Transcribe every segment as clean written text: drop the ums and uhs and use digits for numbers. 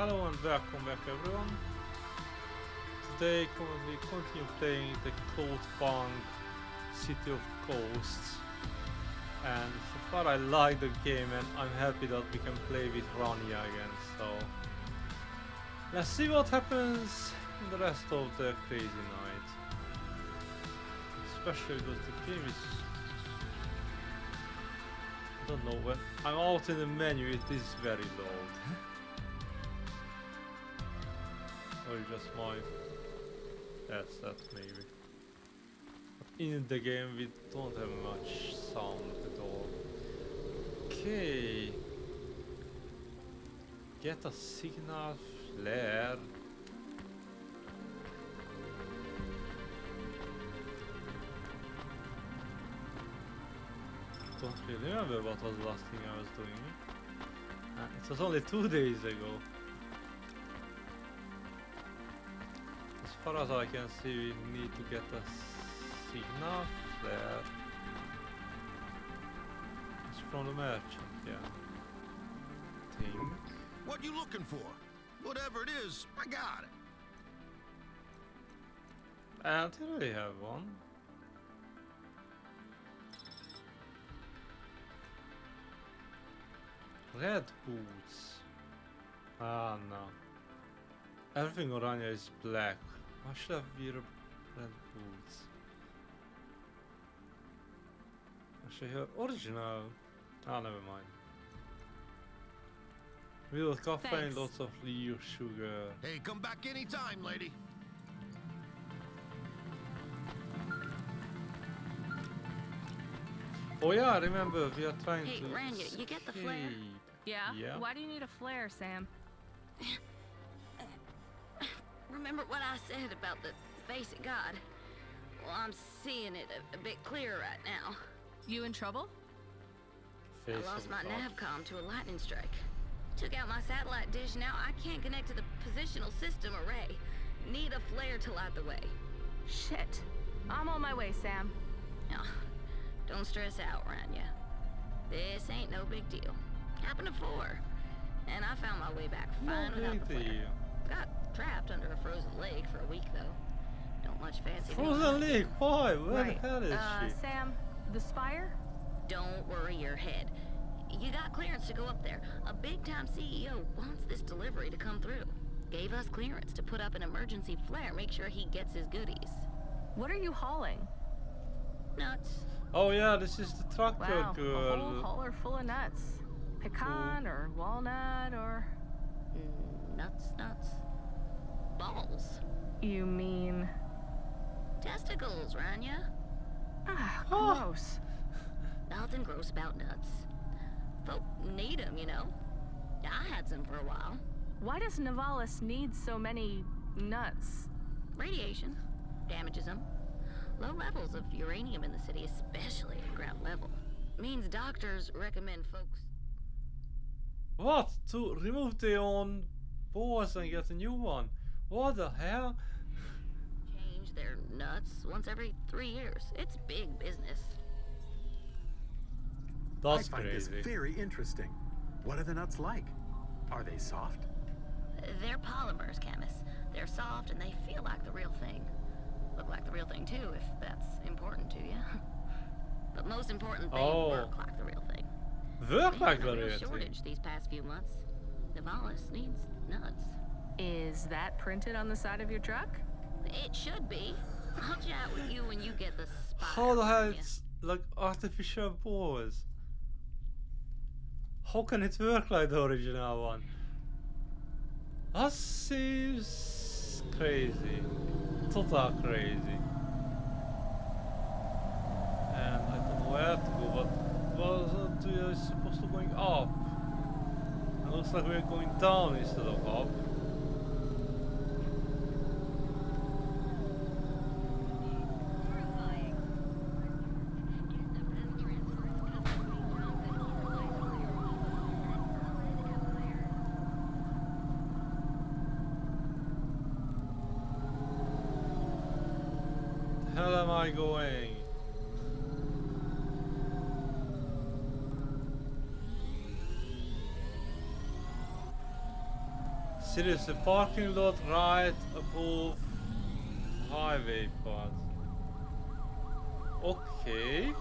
Hello and welcome back everyone. Today we continue playing the Cloudpunk City of Ghosts. And so far I like the game and I'm happy that we can play with Rania again, so let's see what happens in the rest of the crazy night. Especially because the game is... I don't know, when I'm out in the menu it is very loud. Or just my... that's that maybe. But in the game we don't have much sound at all. Okay. Get a signal flare. Don't really remember what was the last thing I was doing. It was only 2 days ago. As far as I can see, we need to get a signal flare. It's from the merchant, yeah. Think. What you looking for? Whatever it is, I got it. I don't really have one. Red boots. Ah no. Everything on Rania is black. Why should I wear red boots? Actually, her original. Ah, never mind. Little caffeine, lots of real sugar. Hey, come back anytime, lady. Oh yeah, remember we are trying to. Hey, Rania, you get the flare? Yeah? Why do you need a flare, Sam? Remember what I said about the face of God? Well, I'm seeing it a bit clearer right now. You in trouble? I lost my navcom to a lightning strike. Took out my satellite dish, now I can't connect to the positional system array. Need a flare to light the way. Shit. I'm on my way, Sam. Oh, don't stress out, Rania. This ain't no big deal. Happened before. And I found my way back fine without the flare. Got trapped under a frozen lake for a week, though. Don't much fancy. Frozen lake? Why? Where the hell is she? Sam, the spire? Don't worry your head. You got clearance to go up there. A big-time CEO wants this delivery to come through. Gave us clearance to put up an emergency flare, make sure he gets his goodies. What are you hauling? Nuts. Oh yeah, this is the tractor Wow, girl. a whole hauler full of nuts. Pecan or walnut or... Nuts. Balls. You mean... Testicles, Rania. Ah, gross. Nothing gross about nuts. Folk need them, you know. I had some for a while. Why does Nivalis need so many nuts? Radiation damages them. Low levels of uranium in the city, especially at ground level, means doctors recommend folks... What? To remove their own balls and get a new one? What the hell? Change their nuts once every 3 years. It's big business. That's I find crazy. this very interesting. What are the nuts like? Are they soft? They're polymers, Camus. They're soft and they feel like the real thing. Look like the real thing too, if that's important to you. But most important, they work like the real thing. Work like There's the a real shortage thing? these past few months. Nivalis needs nuts. Is that printed on the side of your truck? It should be. I'll chat with you when you get the spot. How the hell it's like artificial balls? How can it work like the original one? That seems crazy. Total crazy. And I don't know where to go, but wasn't we supposed to going up? It looks like we're going down instead of up. Where am I going? Seriously, parking lot right above highway path. Okay.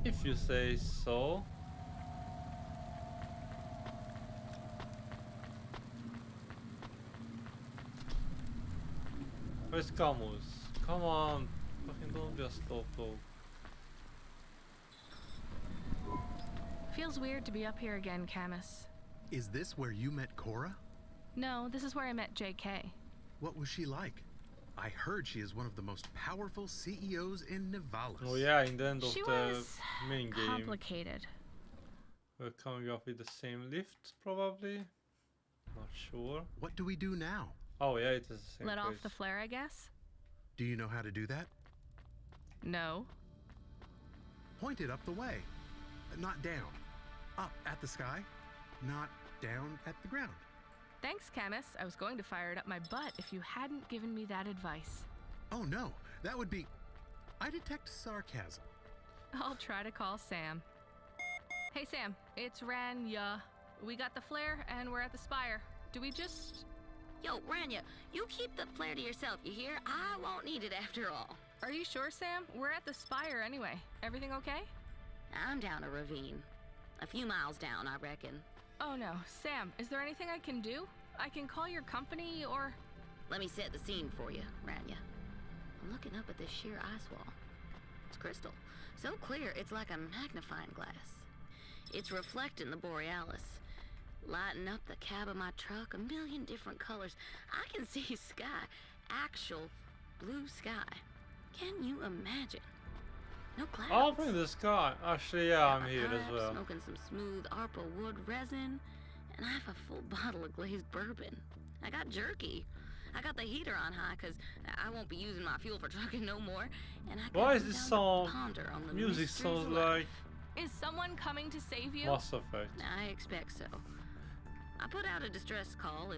If you say so. Where's Camus? Come on. Fucking don't be a slowpoke. Feels weird to be up here again, Camus. Is this where you met Cora? No, this is where I met JK. What was she like? I heard she is one of the most powerful CEOs in Nivalis. Oh yeah, in the end of She the was main game. complicated. We're coming up with the same lift, probably. Not sure. What do we do now? Oh yeah, it is the same Let place. off the flare, I guess? Do you know how to do that? No. Point it up the way. Not down. Up at the sky. Not down at the ground. Thanks, Camus. I was going to fire it up my butt if you hadn't given me that advice. Oh no, that would be... I detect sarcasm. I'll try to call Sam. Hey, Sam. It's Rania. We got the flare and we're at the spire. Do we just... Yo, Rania, you keep the flare to yourself, you hear? I won't need it after all. Are you sure, Sam? We're at the spire anyway. Everything okay? I'm down a ravine. A few miles down, I reckon. Oh no. Sam, is there anything I can do? I can call your company or... Let me set the scene for you, Rania. I'm looking up at this sheer ice wall. It's crystal. So clear, it's like a magnifying glass. It's reflecting the borealis. Lighting up the cab of my truck, a million different colors. I can see sky. Actual blue sky. Can you imagine? No clouds. I'll bring this guy. Actually, yeah, I'm here as I'm well. smoking some smooth Arpa wood resin, and I have a full bottle of glazed bourbon. I got jerky. I got the heater on high because I won't be using my fuel for trucking no more. And I Why got is some this time to song? ponder on the Music mysteries sounds of like life. Is someone coming to save you? Mass Effect. I expect so. I put out a distress call,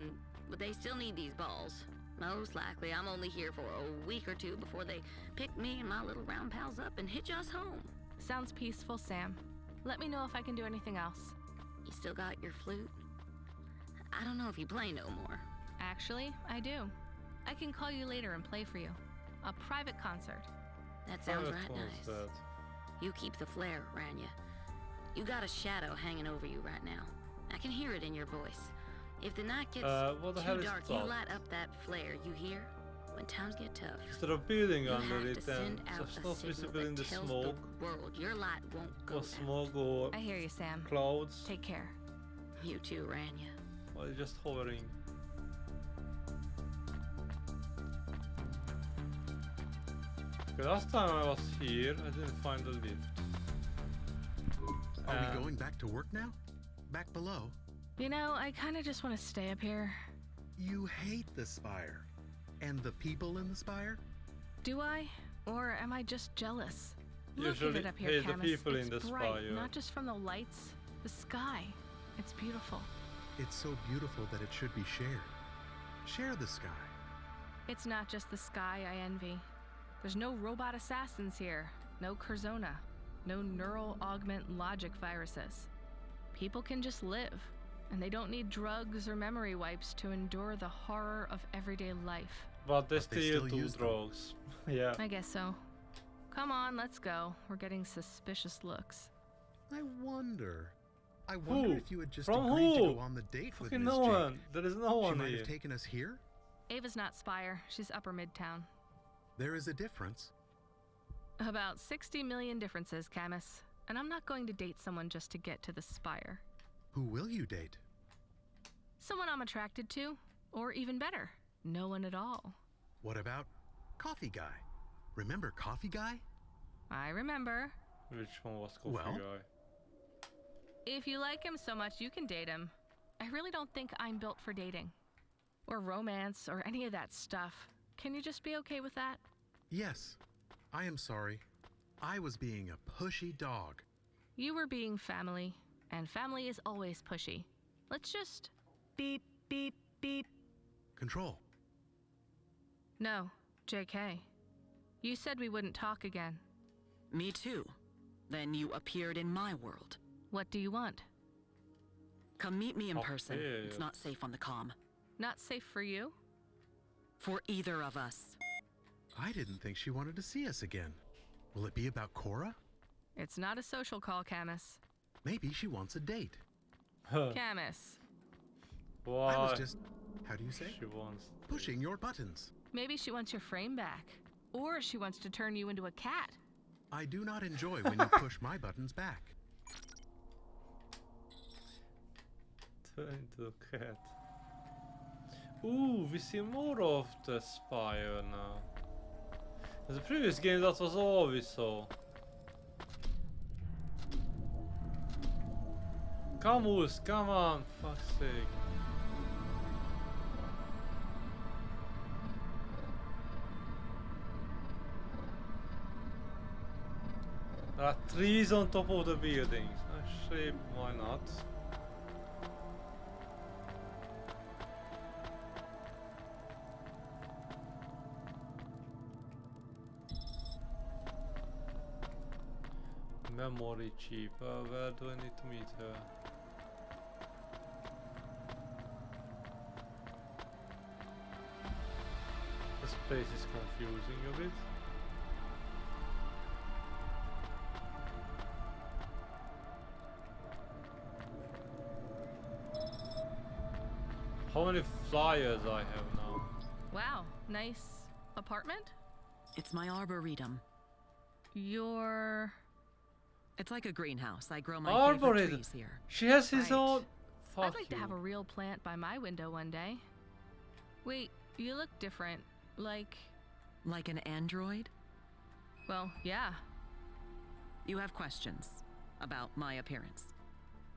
but they still need these balls. Most likely, I'm only here for a week or two before they pick me and my little round pals up and hitch us home. Sounds peaceful, Sam. Let me know if I can do anything else. You still got your flute? I don't know if you play no more. Actually, I do. I can call you later and play for you. A private concert. That sounds Private right nice. concert. You keep the flare, Rania. You got a shadow hanging over you right now. I can hear it in your voice. If the night gets what the hell too is dark, that? you light up that flare, you hear? When times get tough, Is there a building you under have it to and send out just a not signal visible in that the tells smoke? the world your light won't go Or down. smoke or I hear you, Sam. clouds? Take care. You too, Rania. Or it's just hovering? Okay, last time I was here, I didn't find the lift. Are we going back to work now? Back below? You know, I kind of just want to stay up here. You hate the spire. And the people in the spire? Do I? Or am I just jealous? Look at Usually it up here, hate the Camus. people It's in the bright, spire. not just from the lights. The sky. It's beautiful. It's so beautiful that it should be shared. Share the sky. It's not just the sky I envy. There's no robot assassins here. No Curzona. No neural augment logic viruses. People can just live. And they don't need drugs or memory wipes to endure the horror of everyday life. But they But they still still do use them. drugs. Yeah. I guess so. Come on, let's go. We're getting suspicious looks. I wonder if you had just From agreed to who? go on the date with Fucking Miss no Jake. one. There is no She one might here. have taken us here. Ava's not Spire. She's Upper Midtown. There is a difference. About 60 million differences, Camus. And I'm not going to date someone just to get to the Spire. Who will you date? Someone I'm attracted to. Or even better, no one at all. What about Coffee Guy? Remember Coffee Guy? I remember. Which one was Coffee Well? Guy? If you like him so much, you can date him. I really don't think I'm built for dating. Or romance, or any of that stuff. Can you just be okay with that? Yes. I am sorry. I was being a pushy dog. You were being family, and family is always pushy. Let's just beep, beep, beep. Control. No, JK. You said we wouldn't talk again. Me too. Then you appeared in my world. What do you want? Come meet me in Oh, person. yes. It's not safe on the comm. Not safe for you? For either of us. I didn't think she wanted to see us again. Will it be about Cora? It's not a social call, Camus. Maybe she wants a date. Camus. Why? I was just, how do you say? She wants Pushing your buttons. Maybe she wants your frame back. Or she wants to turn you into a cat. I do not enjoy when you push my buttons back. turn into a cat. Ooh, we see more of the spire now. In the previous game that was all we saw. Camus, come on, fuck's sake. There are trees on top of the buildings. Actually, why not? Memory chip. Where do I need to meet her? This place is confusing a bit. How many flyers I have now? Wow, nice apartment? It's my arboretum. It's like a greenhouse. I grow my favorite Arboretum. trees here. She has his Right. own. Fuck I'd like you. to have a real plant by my window one day. Wait, you look different. Like, Like an android? well, yeah. You have questions about my appearance.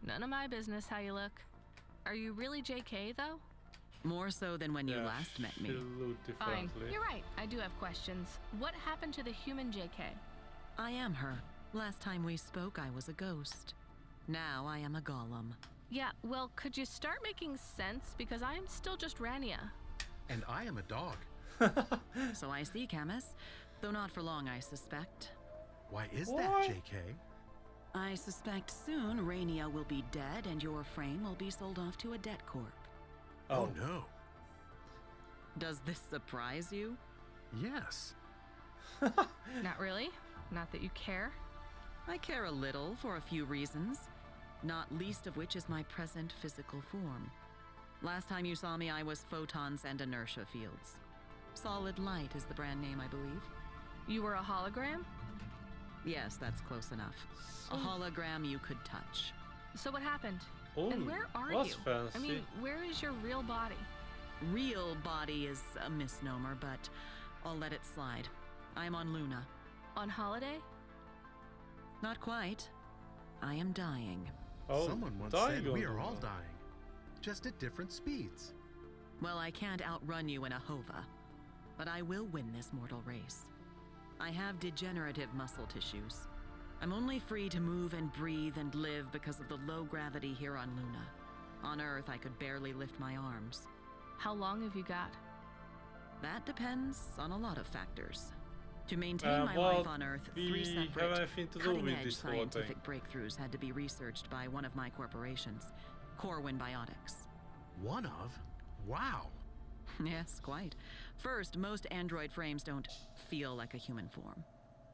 None of my business how you look. Are you really JK though? More so than when you Yeah, last met she me. looked Fine. differently. You're right. I do have questions. What happened to the human JK? I am her. Last time we spoke, I was a ghost. Now I am a golem. Yeah, well, could you start making sense? Because I am still just Rania. And I am a dog. So I see, Camus. Though not for long, I suspect. Why is What? that, JK? I suspect soon Rania will be dead and your frame will be sold off to a debt corp. Oh no. Does this surprise you? Yes. Not really. Not that you care. I care a little for a few reasons, not least of which is my present physical form. Last time you saw me, I was photons and inertia fields. Solid light is the brand name, I believe. You were a hologram? Yes, that's close enough. A hologram you could touch. So what happened? Oh, And where are that's you? fancy. I mean, where is your real body? Real body is a misnomer, but I'll let it slide. I'm on Luna. On holiday? Not quite. I am dying. Oh, Someone once dying said we on are all the- dying. Just at different speeds. Well, I can't outrun you in a hova, but I will win this mortal race. I have degenerative muscle tissues. I'm only free to move and breathe and live because of the low gravity here on Luna. On Earth, I could barely lift my arms. How long have you got? That depends on a lot of factors. To maintain my well, life on Earth, we 3 have separate, anything to do with cutting-edge this whole thing. scientific breakthroughs had to be researched by one of my corporations, Corwin Biotics. One of? Wow. Yes, quite. First, most android frames don't feel like a human form.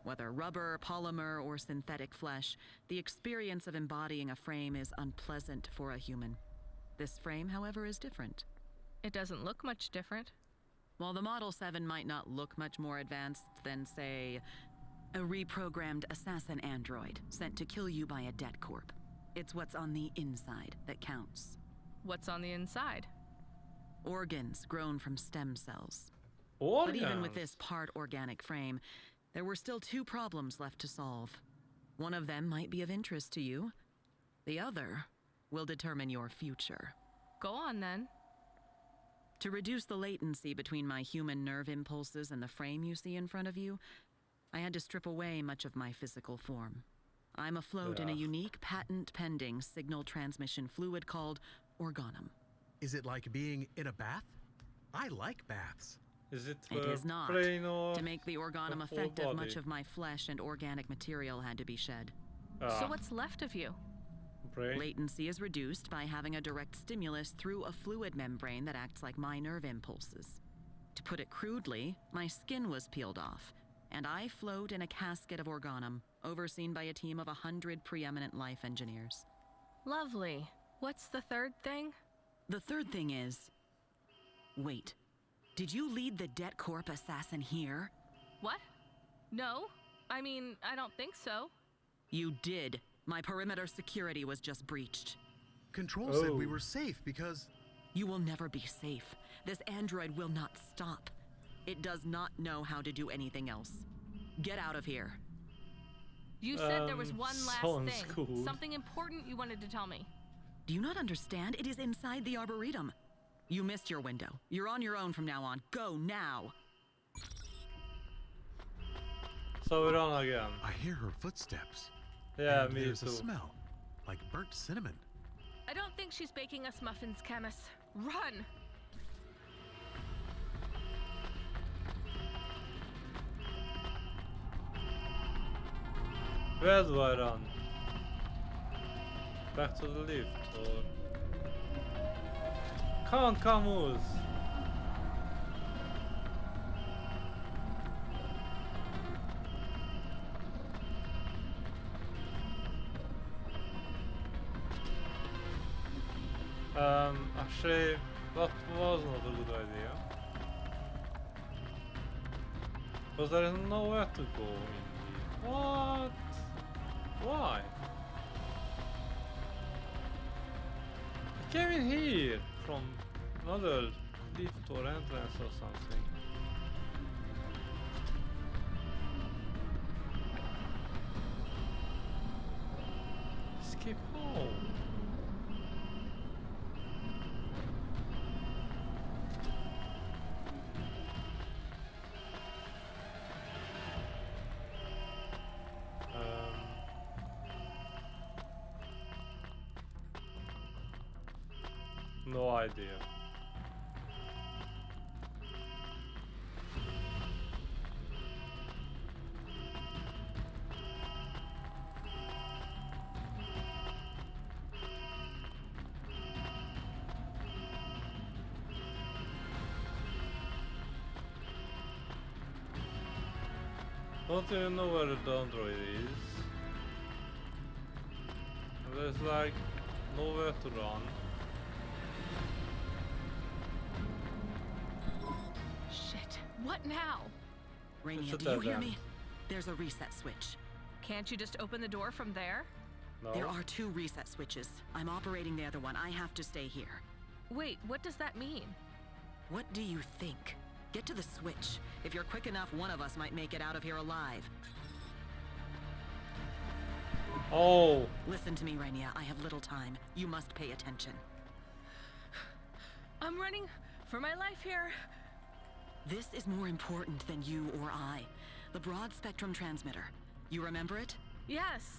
Whether rubber, polymer, or synthetic flesh, the experience of embodying a frame is unpleasant for a human. This frame, however, is different. It doesn't look much different. While the Model 7 might not look much more advanced than, say, a reprogrammed assassin android sent to kill you by a debt corp, it's what's on the inside that counts. What's on the inside? Organs grown from stem cells. Organs. But even with this part organic frame, there were still 2 problems left to solve. One of them might be of interest to you. The other will determine your future. Go on then. To reduce the latency between my human nerve impulses and the frame you see in front of you, I had to strip away much of my physical form. I'm afloat in a Ugh. unique patent-pending signal transmission fluid called organum. Is it like being in a bath? I like baths. Is it It is not. brain or To make the organum the whole effective, much body? of my flesh and organic material had to be shed. So Ah, what's left of you? Brain. Latency is reduced by having a direct stimulus through a fluid membrane that acts like my nerve impulses. To put it crudely, my skin was peeled off, and I float in a casket of organum, overseen by a team of 100 preeminent life engineers. Lovely. What's the third thing? The third thing is... Wait. Did you lead the Det Corp assassin here? What? No. I mean, I don't think so. You did. My perimeter security was just breached. Control said we were safe because... You will never be safe. This android will not stop. It does not know how to do anything else. Get out of here. You said there was one last sounds thing. cool. Something important you wanted to tell me. Do you not understand? It is inside the Arboretum. You missed your window. You're on your own from now on. Go now. So we're on again. I hear her footsteps. Yeah, and me there's too. a smell, like burnt cinnamon. I don't think she's baking us muffins, Camus. Run! Where do I run? Back to the lift, or... Come on, Camus! Actually, that was not a good idea. Because there is nowhere to go in here. What? Why? I came in here from another lift or entrance or something. Escape home. No idea. Don't even know where the android is. There's like nowhere to run. Shit. What now? Rania, a do you dead hear end. me? There's a reset switch. Can't you just open the door from there? No. There are 2 reset switches. I'm operating the other one. I have to stay here. Wait, what does that mean? What do you think? Get to the switch. If you're quick enough, one of us might make it out of here alive. Oh, Listen to me, Rania. I have little time. You must pay attention. I'm running for my life here. This is more important than you or I. The broad spectrum transmitter. You remember it? Yes.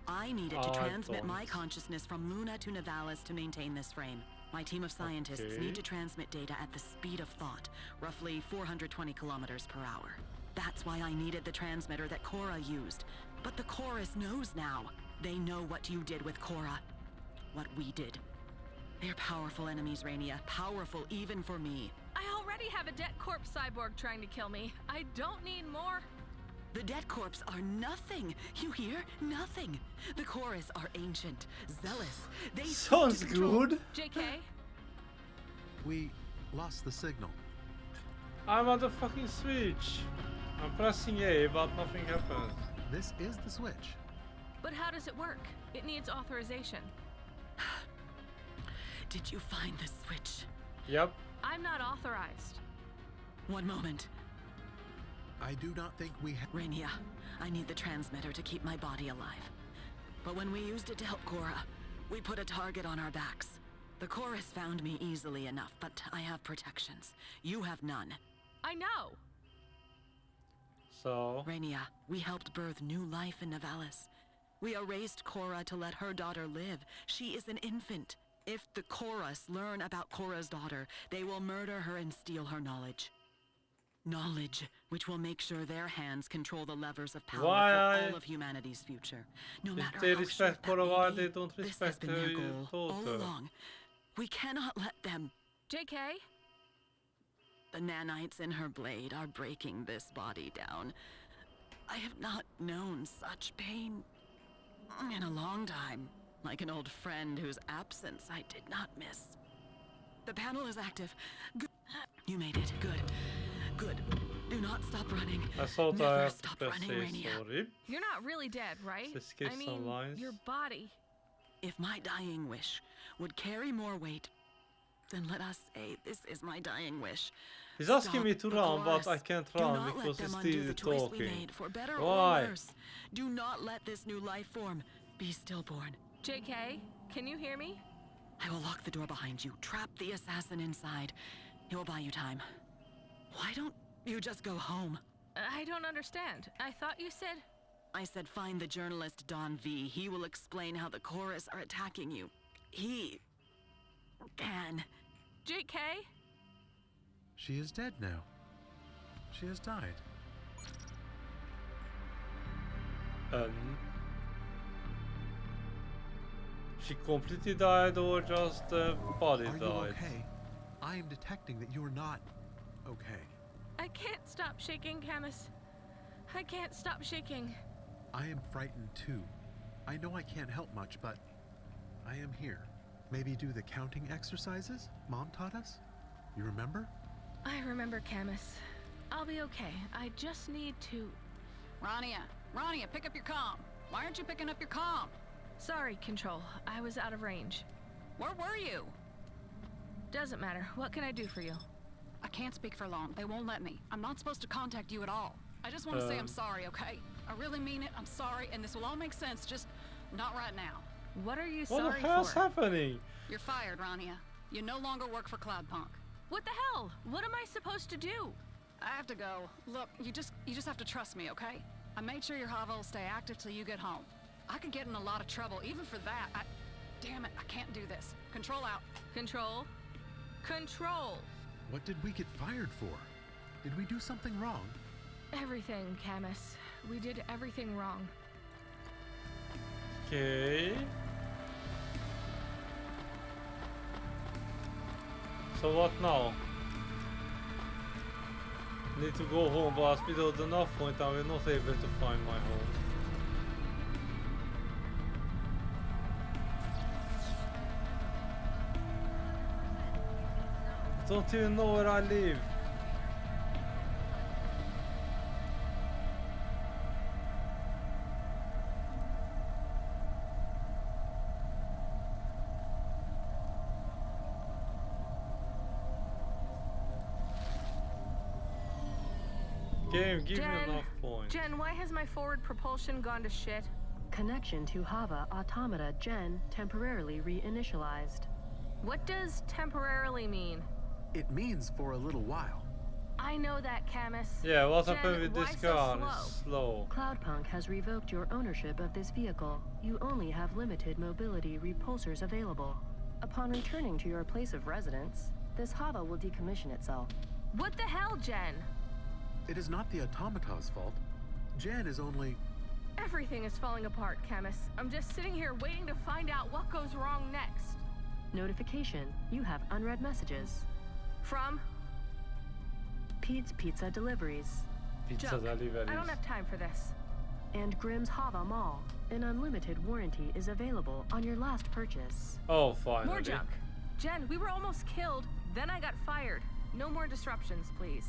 I need it to I transmit my don't. consciousness from Luna to Nivalis to maintain this frame. My team of scientists Okay. need to transmit data at the speed of thought, roughly 420 kilometers per hour. That's why I needed the transmitter that Cora used. But the Chorus knows now. They know what you did with Cora. What we did. They're powerful enemies, Rania. Powerful even for me. I already have a Det Corp cyborg trying to kill me. I don't need more. The Det Corps are nothing. You hear? Nothing. The Chorus are ancient, zealous. They seek to sounds control- good. JK? We lost the signal. I'm on the fucking switch. I'm pressing A, but nothing happens. This is the switch. But how does it work? It needs authorization. Did you find the switch? Yep. I'm not authorized. One moment. I do not think we have... Rania, I need the transmitter to keep my body alive. But when we used it to help Cora, we put a target on our backs. The Chorus found me easily enough, but I have protections. You have none. I know. So, Rania, we helped birth new life in Nivalis. We erased Cora to let her daughter live. She is an infant. If the Chorus learn about Cora's daughter, they will murder her and steal her knowledge. Knowledge, which will make sure their hands control the levers of power Why? for all of humanity's future. No If matter they how short respect that Boulevard, may they be, don't this has respect been their your goal all daughter. along. We cannot let them. JK? The nanites in her blade are breaking this body down. I have not known such pain in a long time. Like an old friend whose absence I did not miss. The panel is active. Good. You made it. Good. Good. Do not stop running. I thought Never I had stop to running, say Rania. sorry. You're not really dead, right? Just skip I some mean, lines. your body. If my dying wish would carry more weight, then let us say this is my dying wish. He's asking me to the run, but chorus. I can't Do run not because let he's them undo the still choice we talking. made, for better Why? or worse. Do not let this new life form be stillborn. JK, can you hear me? I will lock the door behind you, trap the assassin inside. It will buy you time. Why don't you just go home? I don't understand. I thought you said... I said find the journalist Don V. He will explain how the chorus are attacking you. He... can. JK? She is dead now. She has died. She completely died or just body Are you died? okay? I am detecting that you're not okay. I can't stop shaking, Camus. I can't stop shaking. I am frightened too. I know I can't help much, but I am here. Maybe do the counting exercises Mom taught us? You remember? I remember, Camus. I'll be okay. I just need to... Rania, pick up your comm. Why aren't you picking up your comm? Sorry, Control. I was out of range. Where were you? Doesn't matter. What can I do for you? I can't speak for long. They won't let me. I'm not supposed to contact you at all. I just want to say I'm sorry, okay? I really mean it. I'm sorry, and this will all make sense, just not right now. What are you What sorry the hell's for? happening? You're fired, Rania. You no longer work for Cloudpunk. What the hell? What am I supposed to do? I have to go. Look, you just have to trust me, okay? I made sure your Hava will stay active till you get home. I could get in a lot of trouble, even for that. Damn it, I can't do this. Control out. Control? Control! What did we get fired for? Did we do something wrong? Everything, Camus. We did everything wrong. Okay. So what now? Need to go home, but without the enough point I will not able to find my home. I don't even know where I live. Game, give me enough points. Jen, why has my forward propulsion gone to shit? Connection to Hava Automata Gen temporarily reinitialized. What does temporarily mean? It means for a little while. I know that, Camus. Yeah, what Jen, happened with why this so gun? slow? It's slow. Cloudpunk has revoked your ownership of this vehicle. You only have limited mobility repulsors available. Upon returning to your place of residence, this Hava will decommission itself. What the hell, Jen? It is not the automata's fault. Jan is only... Everything is falling apart, Camus. I'm just sitting here waiting to find out what goes wrong next. Notification. You have unread messages. From? Pete's Pizza Deliveries. Pizza Junk. deliveries. I don't have time for this. And Grimm's Hava Mall. An unlimited warranty is available on your last purchase. Oh, finally. More junk. Jen, we were almost killed. Then I got fired. No more disruptions, please.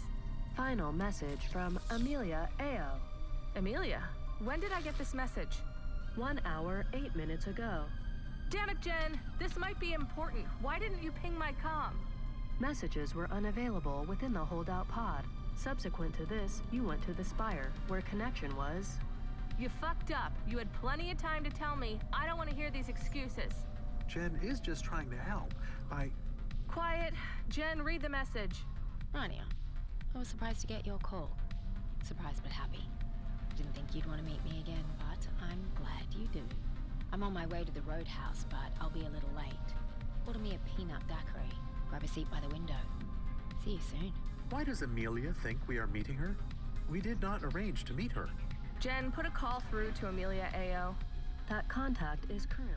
Final message from Amelia Ao. Amelia, when did I get this message? 1 hour, 8 minutes ago. Damn it, Jen. This might be important. Why didn't you ping my comm? Messages were unavailable within the holdout pod. Subsequent to this, you went to the Spire, where connection was... You fucked up. You had plenty of time to tell me. I don't want to hear these excuses. Jen is just trying to help. Quiet. Jen, read the message. Rania, I was surprised to get your call. Surprised but happy. Didn't think you'd want to meet me again, but I'm glad you do. I'm on my way to the roadhouse, but I'll be a little late. Order me a peanut daiquiri. Grab a seat by the window. See you soon. Why does Amelia think we are meeting her? We did not arrange to meet her. Jen, put a call through to Amelia AO. That contact is currently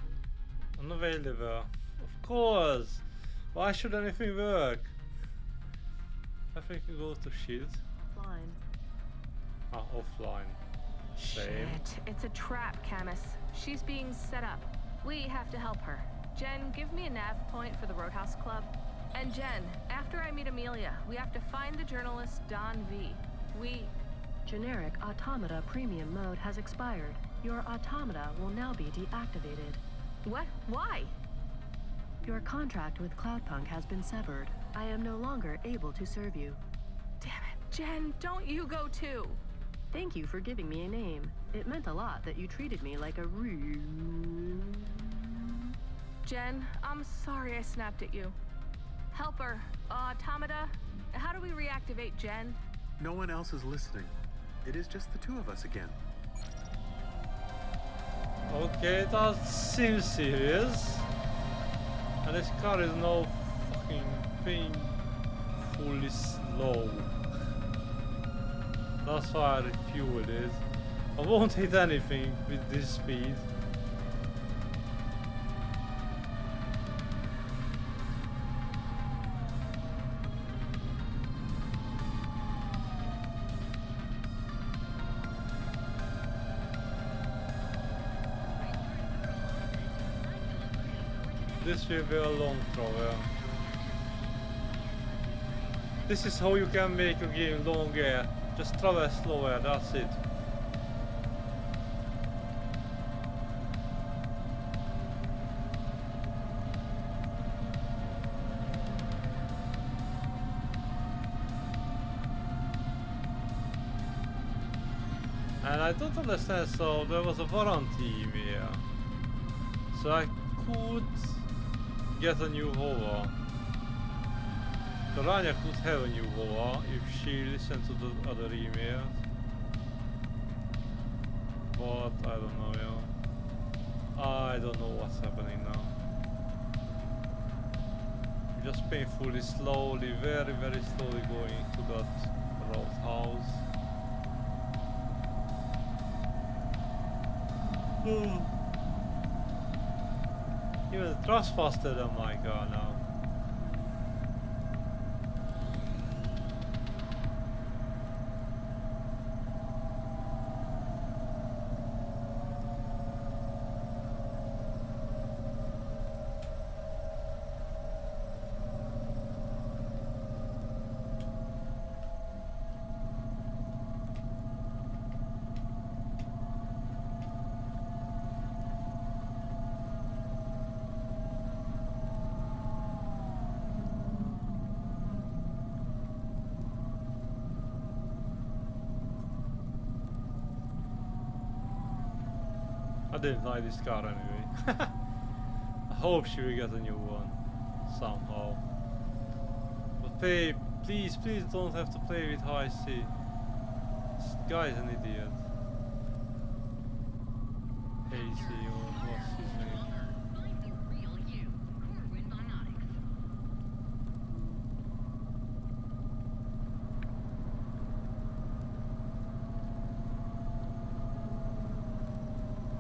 Unavailable. Of course! Why should anything work? I think you go to shield. offline. Ah, offline. Same. Shit, it's a trap, Camus. She's being set up. We have to help her. Jen, give me a nav point for the Roadhouse Club. And Jen, after I meet Amelia, we have to find the journalist Don V. Generic automata premium mode has expired. Your automata will now be deactivated. What? Why? Your contract with Cloudpunk has been severed. I am no longer able to serve you. Damn it. Jen, don't you go too. Thank you for giving me a name. It meant a lot that you treated me like a real... Jen, I'm sorry I snapped at you. Helper, automata, how do we reactivate Jen? No one else is listening. It is just the two of us again. Okay, that seems serious. And this car is now fucking painfully slow. That's why I refueled it. I won't hit anything with this speed. This will be a long throw. This is how you can make a game longer. Just travel slower, that's it. And I don't understand, so there was a warranty here. So I could get a new hover. So Rania could have a new hover if she listened to the other email. But I don't know, I don't know what's happening now. Just painfully slowly, very slowly going to that roadhouse. Even the thrust faster than my car now. I didn't like this car anyway. I hope she will get a new one somehow. But please don't have to play with Hayse. This guy is an idiot. Hayse or what's his name?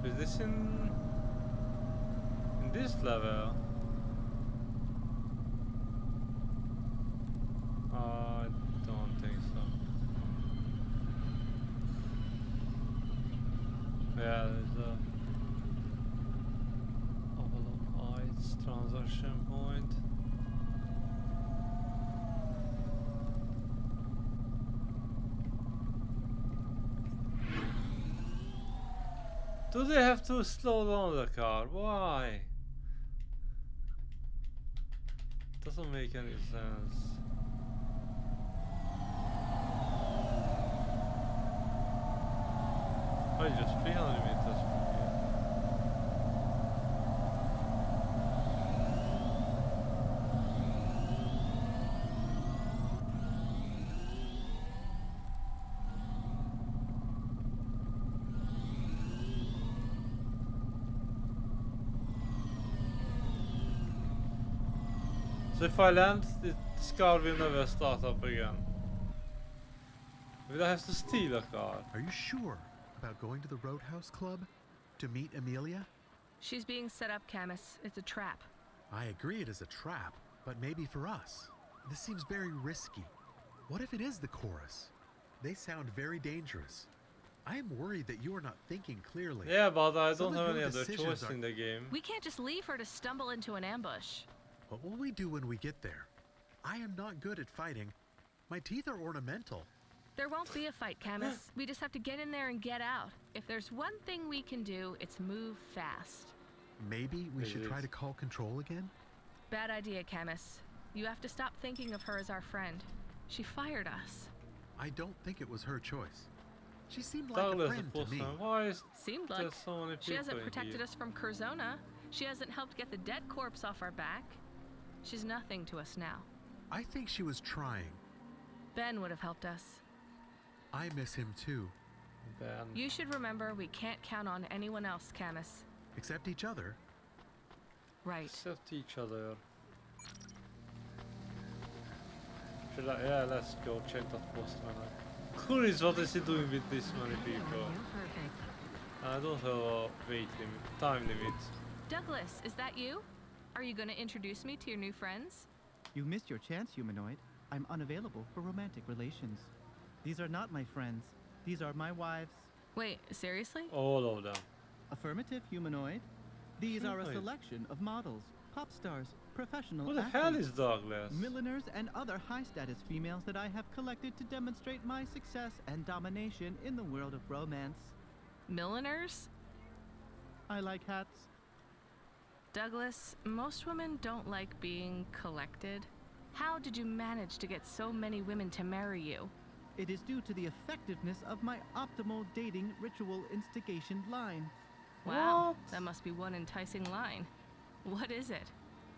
Is this in this level? I don't think so. Yeah, there's a Overlook Heights transaction point. Do they have to slow down the car? Why? Doesn't make any sense. I just 300 meters from here. So if I land, this car will never start up again. Maybe I have to steal a car. Are you sure about going to the Roadhouse Club to meet Amelia? She's being set up, Camus. It's a trap. I agree it is a trap, but maybe for us. This seems very risky. What if it is the chorus? They sound very dangerous. I am worried that you are not thinking clearly. Yeah, but I Some don't of have your any other decisions choice are- in the game. We can't just leave her to stumble into an ambush. What will we do when we get there? I am not good at fighting. My teeth are ornamental. There won't be a fight, Camus. We just have to get in there and get out. If there's one thing we can do, it's move fast. Maybe we It should try is. to call control again? Bad idea, Camus. You have to stop thinking of her as our friend. She fired us. I don't think it was her choice. She seemed like a Douglas friend to me. Why is Seemed there like so many people she hasn't in protected here? us from Curzona. She hasn't helped get the dead corpse off our back. She's nothing to us now. I think she was trying. Ben would have helped us. I miss him too. Ben. You should remember we can't count on anyone else, Camus. Except each other. Right. Accept each other. Should I? Yeah, let's go check that postman. Curious, what is he doing with this many people? I don't have a time limit. Douglas, is that you? Are you going to introduce me to your new friends? You missed your chance, humanoid. I'm unavailable for romantic relations. These are not my friends. These are my wives. Wait, seriously? All of them. Affirmative, humanoid. These are a Humanoid. selection of models, pop stars, professional Who the athletes, hell is Douglas? milliners, and other high-status females that I have collected to demonstrate my success and domination in the world of romance. Milliners? I like hats. Douglas, most women don't like being collected. How did you manage to get so many women to marry you? It is due to the effectiveness of my optimal dating ritual instigation line. Wow, that must be one enticing line. What is it?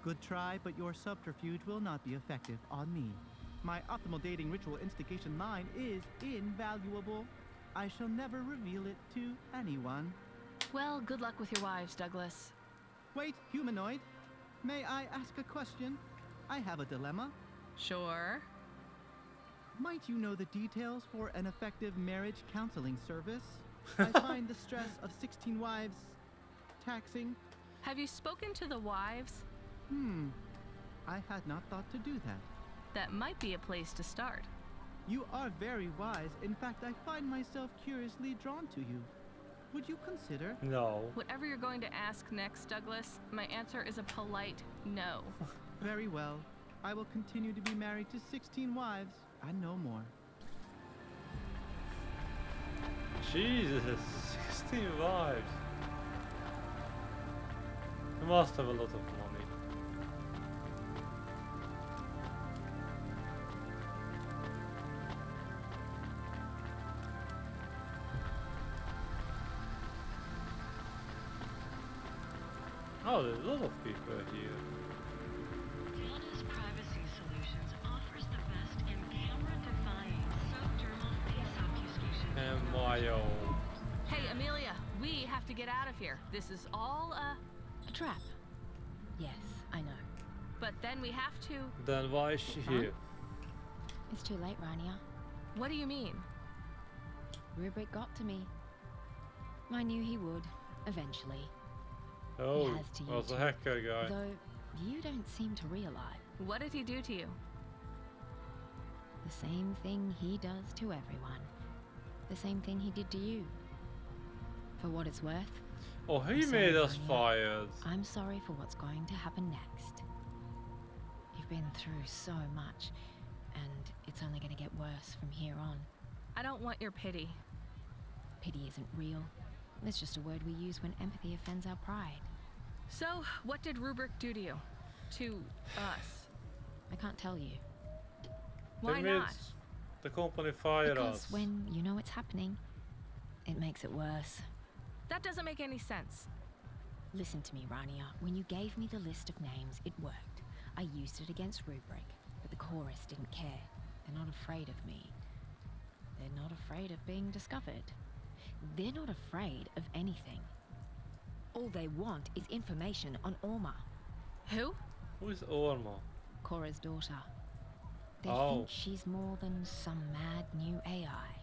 Good try, but your subterfuge will not be effective on me. My optimal dating ritual instigation line is invaluable. I shall never reveal it to anyone. Well, good luck with your wives, Douglas. Wait, humanoid. May I ask a question? I have a dilemma. Sure. Might you know the details for an effective marriage counseling service? I find the stress of 16 wives taxing. Have you spoken to the wives? I had not thought to do that. That might be a place to start. You are very wise. In fact, I find myself curiously drawn to you. Would you consider? No. Whatever you're going to ask next, Douglas, my answer is a polite no. Very well. I will continue to be married to 16 wives and no more. Jesus, 16 wives. You must have a lot of money. Oh, there's a lot of people here. Delta's Privacy Solutions offers the best in camera-defying subdermal face obfuscation. MYO. Hey, Amelia, we have to get out of here. This is all A trap. Yes, I know. But then we have to... Then why is she here? It's too late, Rania. What do you mean? Rubric got to me. I knew he would, eventually. Oh, has to you was a too. hacker guy. Though, you don't seem to realize. What did he do to you? The same thing he does to everyone. The same thing he did to you. For what it's worth, Oh, he I'm made sorry, us Rania. fired. I'm sorry for what's going to happen next. You've been through so much, and it's only going to get worse from here on. I don't want your pity. Pity isn't real. It's just a word we use when empathy offends our pride. So, what did Rubric do to you? To us? I can't tell you. Why They made not? the company fire Because us. when you know it's happening, it makes it worse. That doesn't make any sense. Listen to me, Rania. When you gave me the list of names, it worked. I used it against Rubric, but the chorus didn't care. They're not afraid of me. They're not afraid of being discovered. They're not afraid of anything. All they want is information on Orma, Who? Who is Orma? Cora's daughter. They Oh. think she's more than some mad new AI.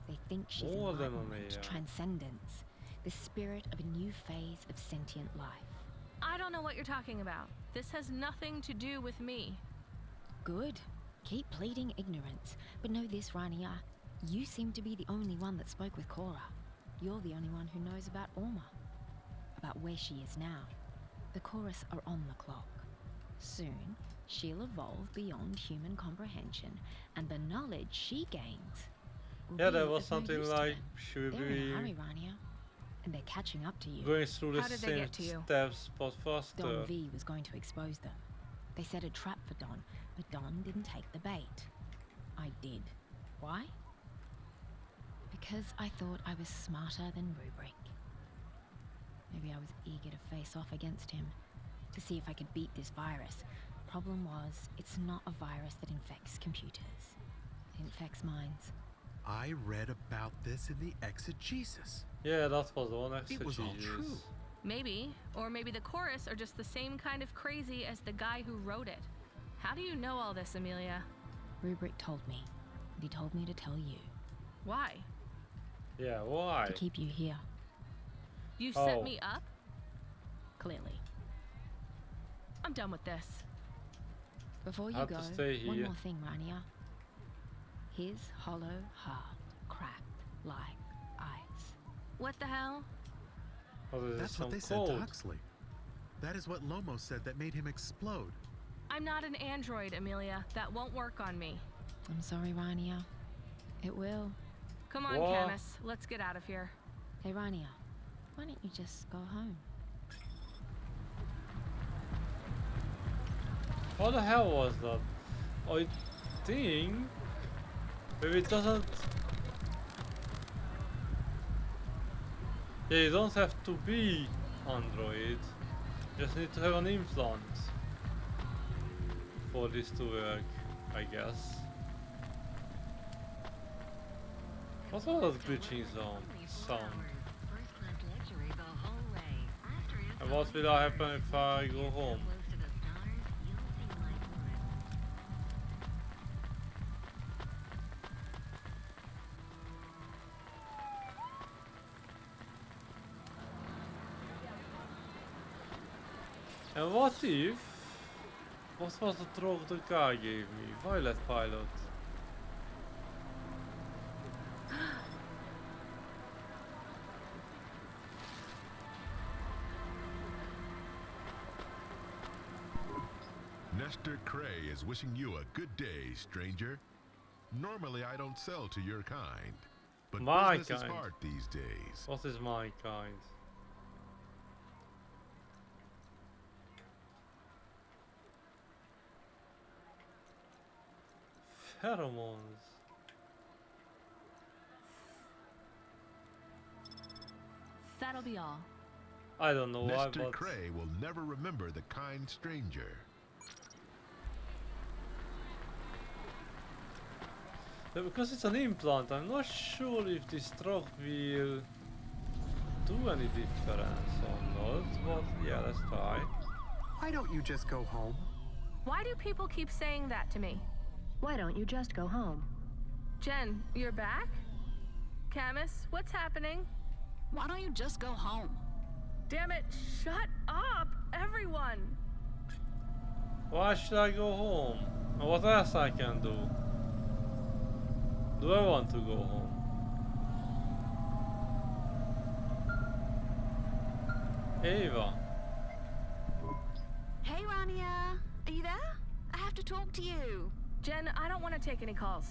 They think she's More than enlightenment, Amelia. transcendence, the spirit of a new phase of sentient life. I don't know what you're talking about. This has nothing to do with me. Good. Keep pleading ignorance. But know this, Rania. You seem to be the only one that spoke with Cora. You're the only one who knows about Orma. About where she is now. The chorus are on the clock. Soon, she'll evolve beyond human comprehension, and the knowledge she gains will Yeah, be there was of no something use to like them. should They're in a be hurry, Rania. And they're catching up to you. going through the How did they same get to you? steps, but faster. Don V was going to expose them. They set a trap for Don, but Don didn't take the bait. I did. Why? Because I thought I was smarter than Rubric. Maybe I was eager to face off against him, to see if I could beat this virus. Problem was, it's not a virus that infects computers. It infects minds. I read about this in the exegesis. Yeah, that was the one It was all exegesis. true. Maybe. Or maybe the chorus are just the same kind of crazy as the guy who wrote it. How do you know all this, Amelia? Rubric told me, and he told me to tell you. Why? Yeah, why? To keep you here, You Oh. set me up? clearly. I'm done with this. Before you Have go, to stay one here. more thing, Rania. His hollow heart cracked like ice. What the hell? Oh, this is That's some what they said to code. Huxley. That is what Lomo said that made him explode. I'm not an android, Amelia. That won't work on me. I'm sorry, Rania. It will. Come on, What? Camus. Let's get out of here. Hey, Rania, why don't you just go home? What the hell was that? I think maybe it doesn't. Yeah, you don't have to be Android. You just need to have an implant for this to work, I guess. What was that glitching sound? And what will happen if I go home? And what if... What was the drug the guy gave me? Violet Pilot. Nestor Cray is wishing you a good day, stranger. Normally I don't sell to your kind, but My business kind. is hard these days. What is my kind? Pheromones. That'll be all. I don't know why, Nestor but Cray will never remember the kind stranger. yeah, because it's an implant, I'm not sure if this drug will do any difference or not. But yeah, let's try. Why don't you just go home? Why do people keep saying that to me? Why don't you just go home? Jen, you're back? Camus, what's happening? Why don't you just go home? Damn it, shut up, everyone! Why should I go home? And what else I can do? Do I want to go home? Ava. Hey, Rania. Are you there? I have to talk to you. Jen, I don't want to take any calls.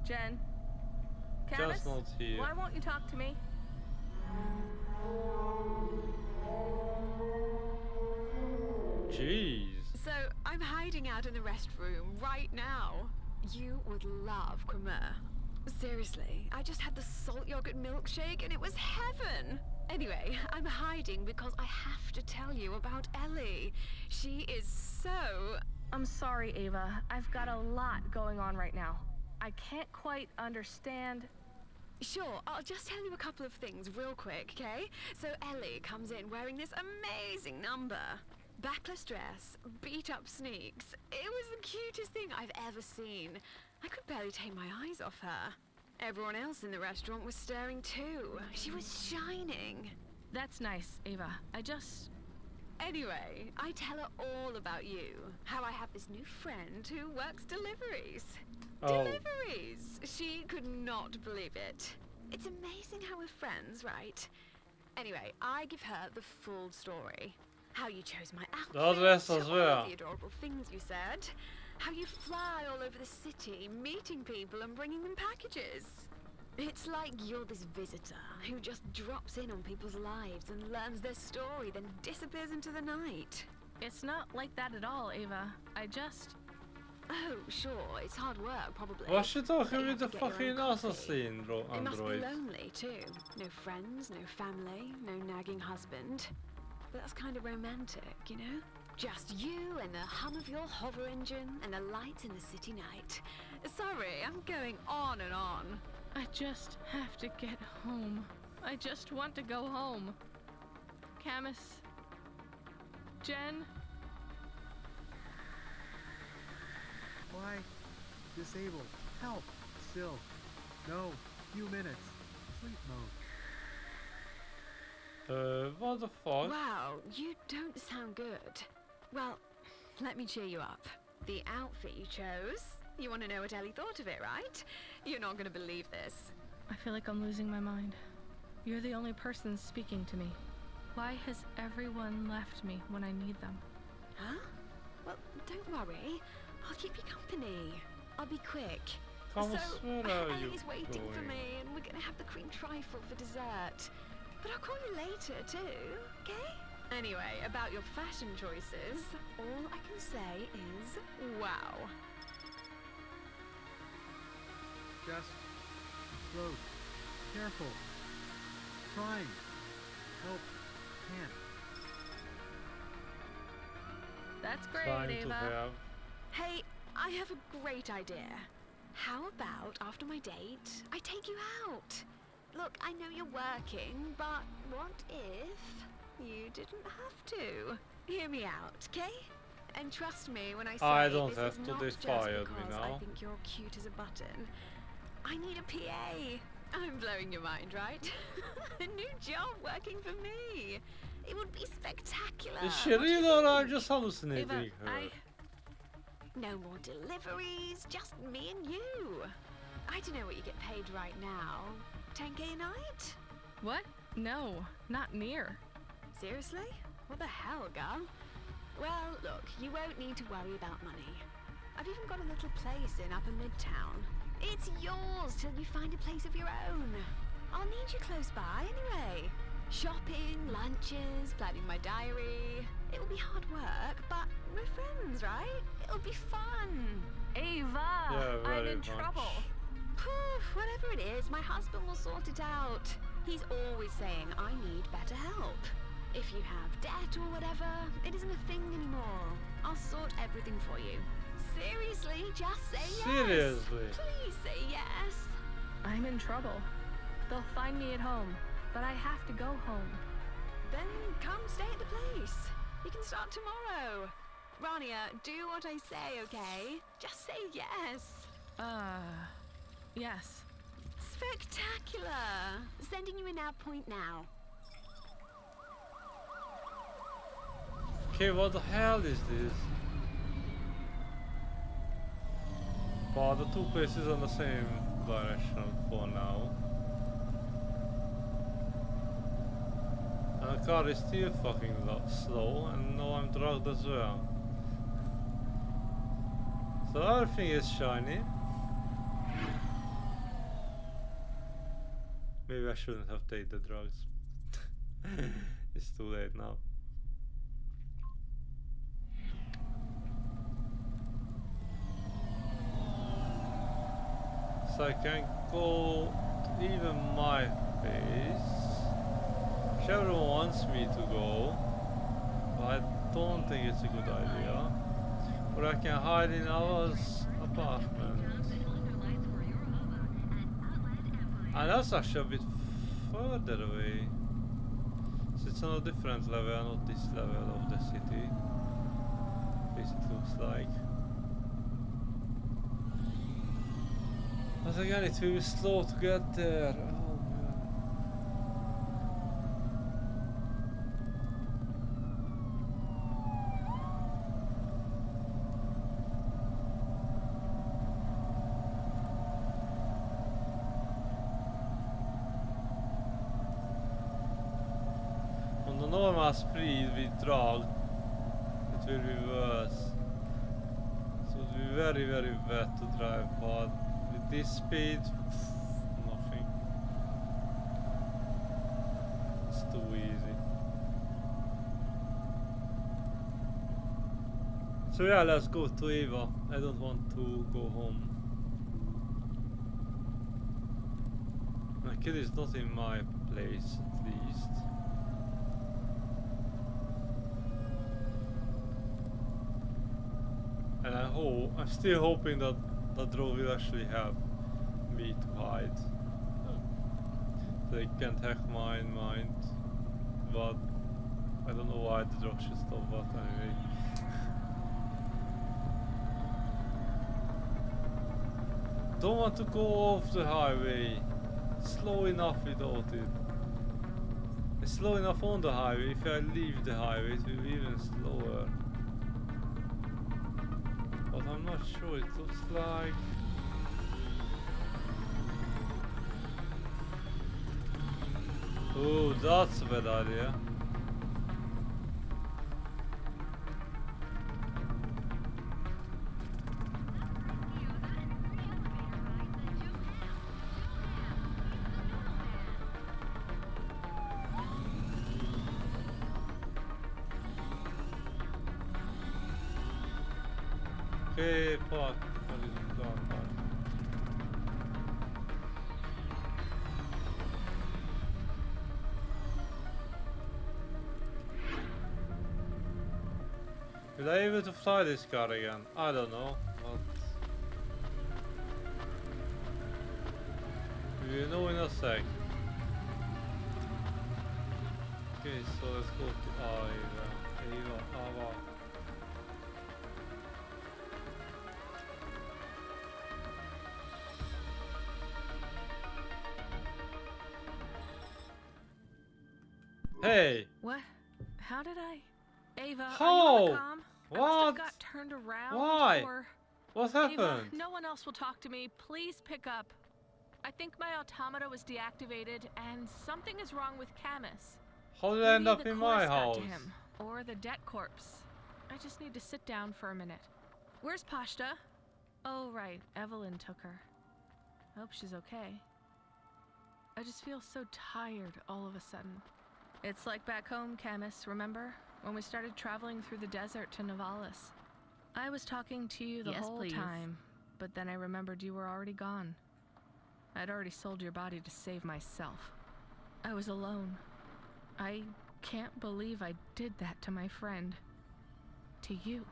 Jen? Camus? Just not here. Why won't you talk to me? Jeez. So, I'm hiding out in the restroom right now. You would love Cremeur. Seriously, I just had the salt yogurt milkshake and it was heaven. Anyway, I'm hiding because I have to tell you about Ellie. She is so... I'm sorry, Ava. I've got a lot going on right now. I can't quite understand. Sure, I'll just tell you a couple of things real quick, okay? So Ellie comes in wearing this amazing number. Backless dress, beat up sneaks. It was the cutest thing I've ever seen. I could barely take my eyes off her. Everyone else in the restaurant was staring too. She was shining. That's nice, Ava. Anyway, I tell her all about you. How I have this new friend who works deliveries. Oh. Deliveries! She could not believe it. It's amazing how we're friends, right? Anyway, I give her the full story. How you chose my outfit, all the adorable things you said. How you fly all over the city, meeting people and bringing them packages. It's like you're this visitor who just drops in on people's lives and learns their story, then disappears into the night. It's not like that at all, Ava. Oh, sure, it's hard work, probably. Varsågod, hur är det fucking assassin, It must be android? lonely, too. No friends, no family, no nagging husband. But that's kind of romantic, you know? Just you and the hum of your hover engine and the lights in the city night. Sorry, I'm going on and on. I just have to get home. I just want to go home. Camus. Jen. Why? Disabled. Help. Still. No. Few minutes. Sleep mode. What the fuck? Wow, you don't sound good. Well, let me cheer you up. The outfit you chose. You want to know what Ellie thought of it, right? You're not going to believe this. I feel like I'm losing my mind. You're the only person speaking to me. Why has everyone left me when I need them? Huh? Well, don't worry. I'll keep you company. I'll be quick. Camus, So, where are you Ellie's waiting for going? me, and we're going to have the cream trifle for dessert. But I'll call you later, too, okay? Anyway, about your fashion choices, all I can say is wow. Just float. Careful. Trying. Help. Can't. That's great, Trying to Ava. have. Hey, I have a great idea. How about after my date, I take you out? Look, I know you're working, but what if you didn't have to? Hear me out, okay? And trust me when I say I don't this have is to, not they just fired me because now. I think you're cute as a button. I need a PA. I'm blowing your mind, right? A new job working for me. It would be spectacular. Is she What do you real or I'm think? just hallucinating Ava, her? No more deliveries, just me and you. I don't know what you get paid right now. 10K a night? What? No, not near. Seriously? What the hell, girl? Well, look, you won't need to worry about money. I've even got a little place in Upper Midtown. It's yours till you find a place of your own. I'll need you close by anyway. Shopping, lunches, planning my diary. It will be hard work, but we're friends, right? It'll be fun. Ava! Yeah, I'm very in much. trouble. Phew, whatever it is, my husband will sort it out. He's always saying I need better help. If you have debt or whatever, it isn't a thing anymore. I'll sort everything for you. Seriously, just say yes. Seriously? Please say yes. I'm in trouble. They'll find me at home, but I have to go home. Then come stay at the place. You can start tomorrow. Rania, do what I say, okay? Just say yes. Yes. Spectacular. Sending you a nav point now. Okay, what the hell is this? Wow, the two places on the same direction for now. And the car is still fucking slow, and now I'm drugged as well. So everything is shiny. Maybe I shouldn't have taken the drugs. It's too late now. So I can go to even my place. Whichever wants me to go. But I don't think it's a good idea. Or I can hide in our apartment. And that's actually a bit further away. So it's on a different level, not this level of the city. At least it looks like. But again, it's really slow to get there. Oh man. On the normal speed we drag, it will be worse. So it will be very, very wet to drive, but with this speed, nothing. It's too easy. So yeah, let's go to Eva. I don't want to go home. My kid is not in my place, at least. And I'm still hoping that that road will actually have me to hide. They can't hack my mind, but I don't know why the drug should stop, but anyway. Don't want to go off the highway. Slow enough without it. It's slow enough on the highway. If I leave the highway, it will be even slower. But I'm not sure. It looks like. Oh, that's a bad idea. Okay, fuck. What is it done? Will I be able to fly this car again? I don't know, but we will know in a sec. Okay, so let's go to Ava. Hey! What? How did I? Ava, How? are you on the comm? I must What? have got turned around. Why? Or... What happened? Ava, no one else will talk to me. Please pick up. I think my automata was deactivated, and something is wrong with Camus. How did I end Maybe up the in chorus my got house? to him, or the debt corpse. I just need to sit down for a minute. Where's Pashta? Oh, right. Evelyn took her. I hope she's okay. I just feel so tired all of a sudden. It's like back home, Camus, remember? When we started traveling through the desert to Novalis. I was talking to you the whole time, but then I remembered you were already gone. I'd already sold your body to save myself. I was alone. I can't believe I did that to my friend. To you.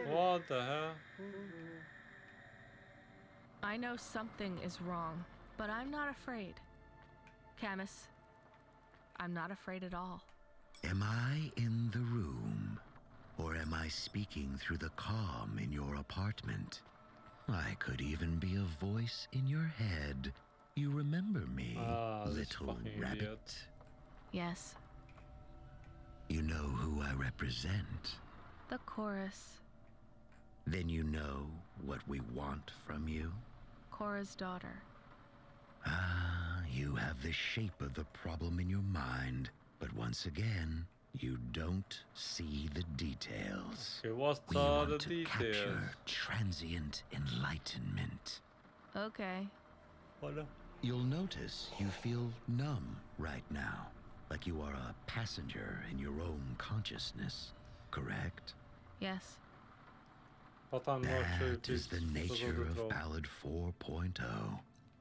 What the hell? I know something is wrong, but I'm not afraid. Camus, I'm not afraid at all. Am I in the room? Or am I speaking through the comm in your apartment? I could even be a voice in your head. You remember me, little rabbit? Idiot. Yes. You know who I represent? The chorus. Then you know what we want from you? Cora's daughter. Ah, you have the shape of the problem in your mind, but once again, you don't see the details. Okay, what's we want the to details? capture transient enlightenment. Okay. You'll notice you feel numb right now, like you are a passenger in your own consciousness, correct? Yes. But I'm not sure That is the nature of Ballad 4.0.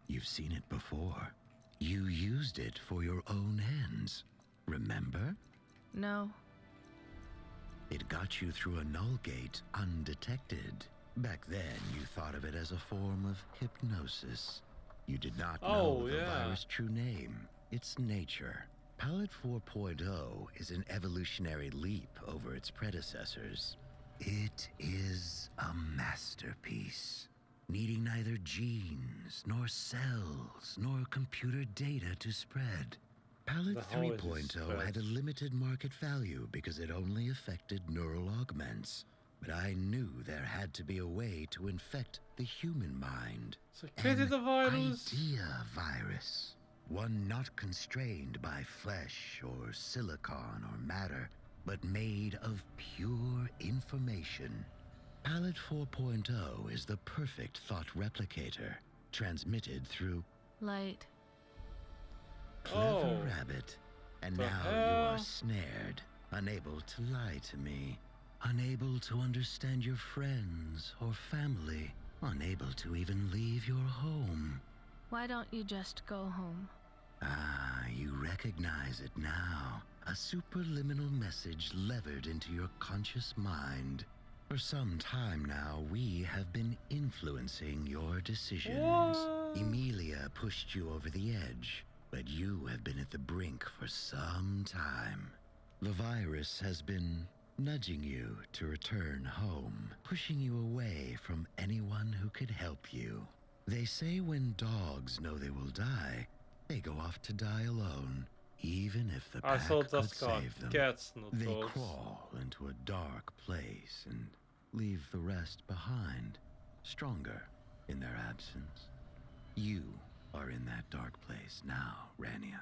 You've seen it before. You used it for your own ends, remember? No. It got you through a null gate undetected. Back then, you thought of it as a form of hypnosis. You did not know the virus' true name, its nature, Palette 4.0 is an evolutionary leap over its predecessors. It is a masterpiece, needing neither genes, nor cells, nor computer data to spread. Palette 3.0 had a limited market value because it only affected neural augments. But I knew there had to be a way to infect the human mind. So created a virus. Idea virus. One not constrained by flesh or silicon or matter, but made of pure information. Palette 4.0 is the perfect thought replicator, transmitted through light. Clever rabbit. And now you are snared, unable to lie to me, unable to understand your friends or family, unable to even leave your home. Why don't you just go home? Ah, you recognize it now. A superliminal message levered into your conscious mind. For some time now, we have been influencing your decisions. What? Emilia pushed you over the edge, but you have been at the brink for some time. The virus has been nudging you to return home, pushing you away from anyone who could help you. They say when dogs know they will die, they go off to die alone, even if the pack could save them. Cats, not they dogs. crawl into a dark place and leave the rest behind, stronger in their absence. You are in that dark place now, Rania.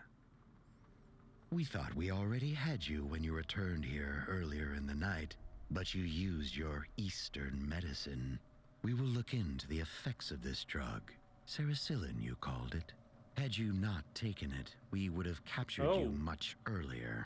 We thought we already had you when you returned here earlier in the night, but you used your Eastern medicine. We will look into the effects of this drug. Sericillin, you called it. Had you not taken it, we would have captured you much earlier.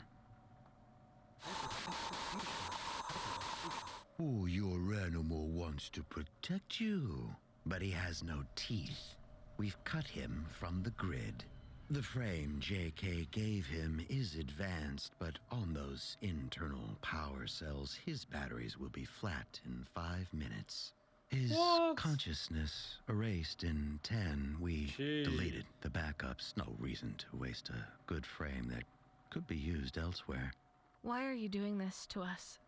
Oh, your animal wants to protect you, but he has no teeth. We've cut him from the grid. The frame JK gave him is advanced, but on those internal power cells, his batteries will be flat in 5 minutes. His consciousness erased in 10. We deleted the backups. No reason to waste a good frame that could be used elsewhere. Why are you doing this to us?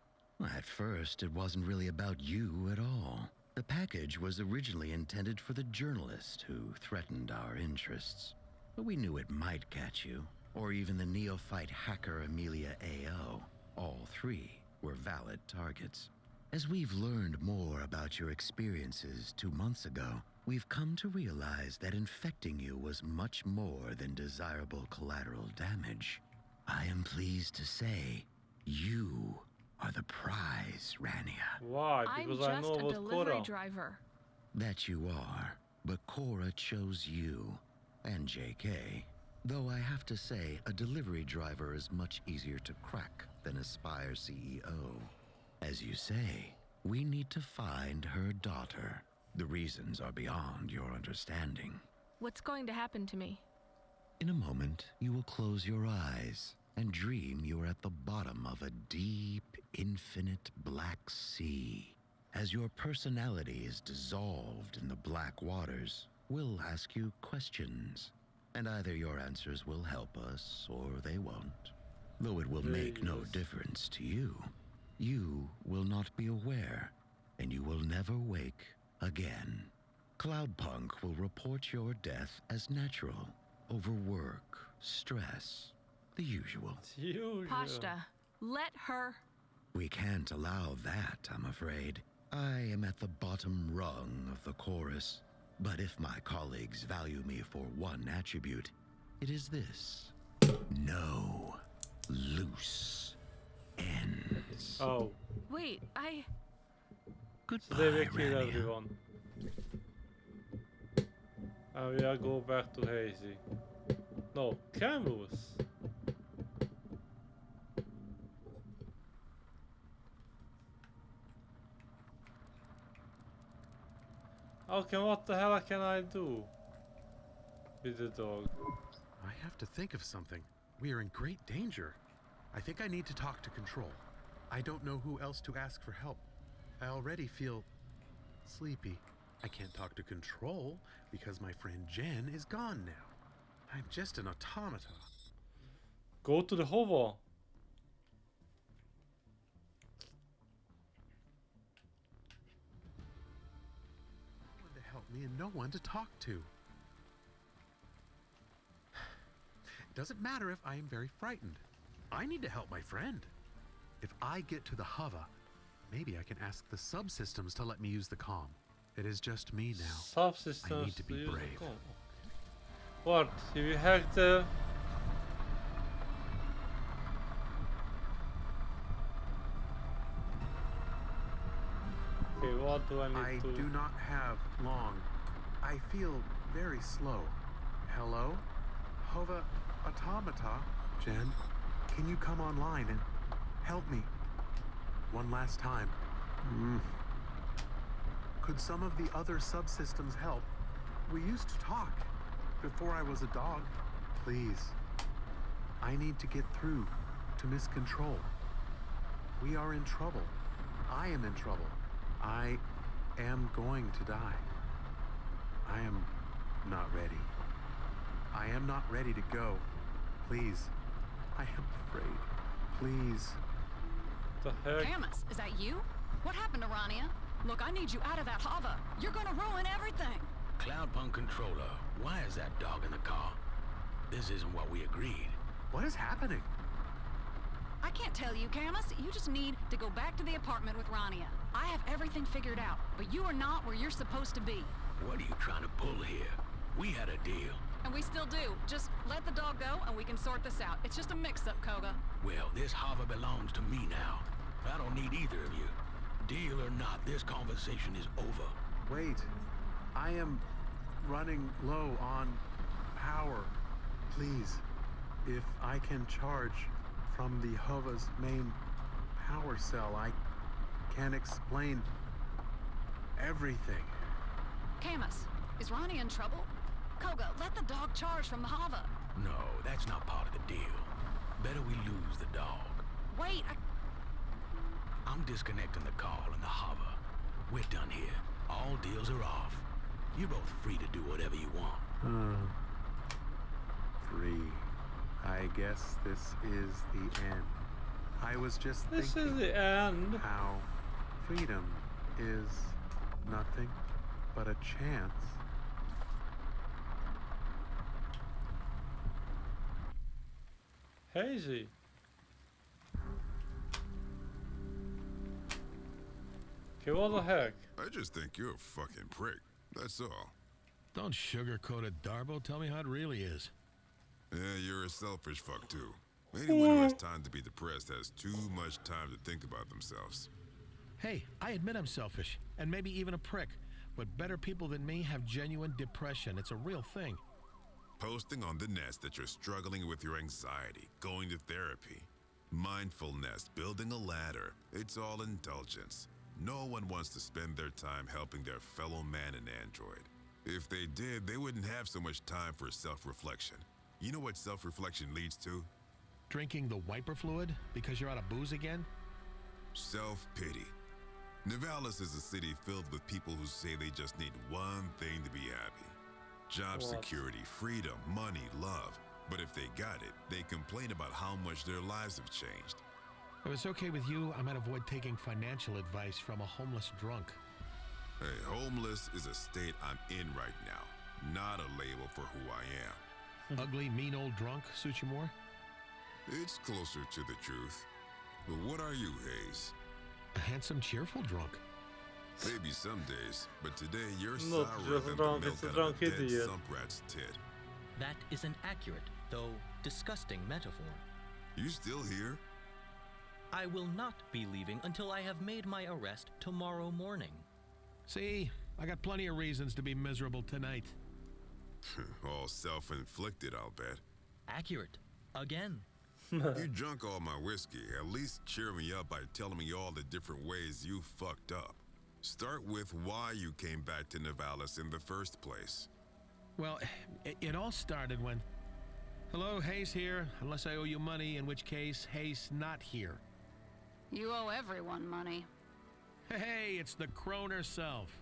At first, it wasn't really about you at all. The package was originally intended for the journalist who threatened our interests. But we knew it might catch you, or even the neophyte hacker Amelia A.O. All three were valid targets. As we've learned more about your experiences 2 months ago, we've come to realize that infecting you was much more than desirable collateral damage. I am pleased to say, you are the prize, Rania. Why? Because I know I'm just a delivery Cora. driver. That you are, but Cora chose you, and JK. Though I have to say, a delivery driver is much easier to crack than a Spire CEO. As you say, we need to find her daughter. The reasons are beyond your understanding. What's going to happen to me? In a moment, you will close your eyes and dream you are at the bottom of a deep, infinite black sea. As your personality is dissolved in the black waters, we'll ask you questions, and either your answers will help us or they won't. Though it will make no difference to you. You will not be aware, and you will never wake again. Cloudpunk will report your death as natural. Overwork, stress, the usual. Pashta, let her... We can't allow that, I'm afraid. I am at the bottom rung of the chorus. But if my colleagues value me for one attribute, it is this. No loose ends. Oh. Wait, Goodbye, So they will kill Rania. everyone. And we are go back to Hayse. No, Camus. Okay, what the hell can I do with the dog? I have to think of something. We are in great danger. I think I need to talk to Control. I don't know who else to ask for help. I already feel sleepy. I can't talk to Control because my friend Jen is gone now. I'm just an automata. Go to the hover. No one to help me and no one to talk to. It doesn't matter if I am very frightened. I need to help my friend. If I get to the hover, maybe I can ask the subsystems to let me use the comm. It is just me now. Subsystems I need to be brave. What? If you hack the... Okay, what do I need to... I do not have long. I feel very slow. Hello? Hova Automata? Jen, can you come online and help me? One last time. Could some of the other subsystems help? We used to talk before I was a dog. Please. I need to get through to Miss Control. We are in trouble. I am in trouble. I am going to die. I am not ready. I am not ready to go. Please. I am afraid. Please. The heck? Camus, is that you? What happened to Rania? Look, I need you out of that hover. You're gonna ruin everything. Cloudpunk controller, why is that dog in the car? This isn't what we agreed. What is happening? I can't tell you, Camus. You just need to go back to the apartment with Rania. I have everything figured out, but you are not where you're supposed to be. What are you trying to pull here? We had a deal. And we still do. Just let the dog go and we can sort this out. It's just a mix-up, Koga. Well, this hover belongs to me now. I don't need either of you. Deal or not, this conversation is over. Wait. I am running low on power. Please, if I can charge from the hover's main power cell, I can explain everything. Camus, is Rania in trouble? Koga, let the dog charge from the hover. No, that's not part of the deal. Better we lose the dog. Wait, I'm disconnecting the call and the hover. We're done here. All deals are off. You're both free to do whatever you want. Free. I guess this is the end. I was just This thinking is the end. how freedom is nothing but a chance. Hayse. Okay, what the heck? I just think you're a fucking prick. That's all. Don't sugarcoat it, Darbo. Tell me how it really is. Yeah, you're a selfish fuck too. Anyone who has time to be depressed has too much time to think about themselves. Hey, I admit I'm selfish, and maybe even a prick. But better people than me have genuine depression. It's a real thing. Posting on the nest that you're struggling with your anxiety, going to therapy, mindfulness, building a ladder. It's all indulgence. No one wants to spend their time helping their fellow man and android. If they did, they wouldn't have so much time for self-reflection. You know what self-reflection leads to? Drinking the wiper fluid because you're out of booze again? Self-pity. Nivalis is a city filled with people who say they just need one thing to be happy. Job security, freedom, money, love. But if they got it, they complain about how much their lives have changed. If it's okay with you, I might avoid taking financial advice from a homeless drunk. Hey, homeless is a state I'm in right now, not a label for who I am. Ugly, mean old drunk suits you more? It's closer to the truth. But what are you, Hayse? A handsome, cheerful drunk. Maybe some days, but today you're Not sourer just than drunk, the milk it's a out drunk of a dead idiot. sump rat's tit. That is an accurate, though disgusting metaphor. You still here? I will not be leaving until I have made my arrest tomorrow morning. See, I got plenty of reasons to be miserable tonight. All self-inflicted, I'll bet. Accurate. Again. You drunk all my whiskey. At least cheer me up by telling me all the different ways you fucked up. Start with why you came back to Nivalis in the first place. Well, it all started when... Hello, Hayse here. Unless I owe you money, in which case, Hayse not here. You owe everyone money. Hey, it's the crone herself.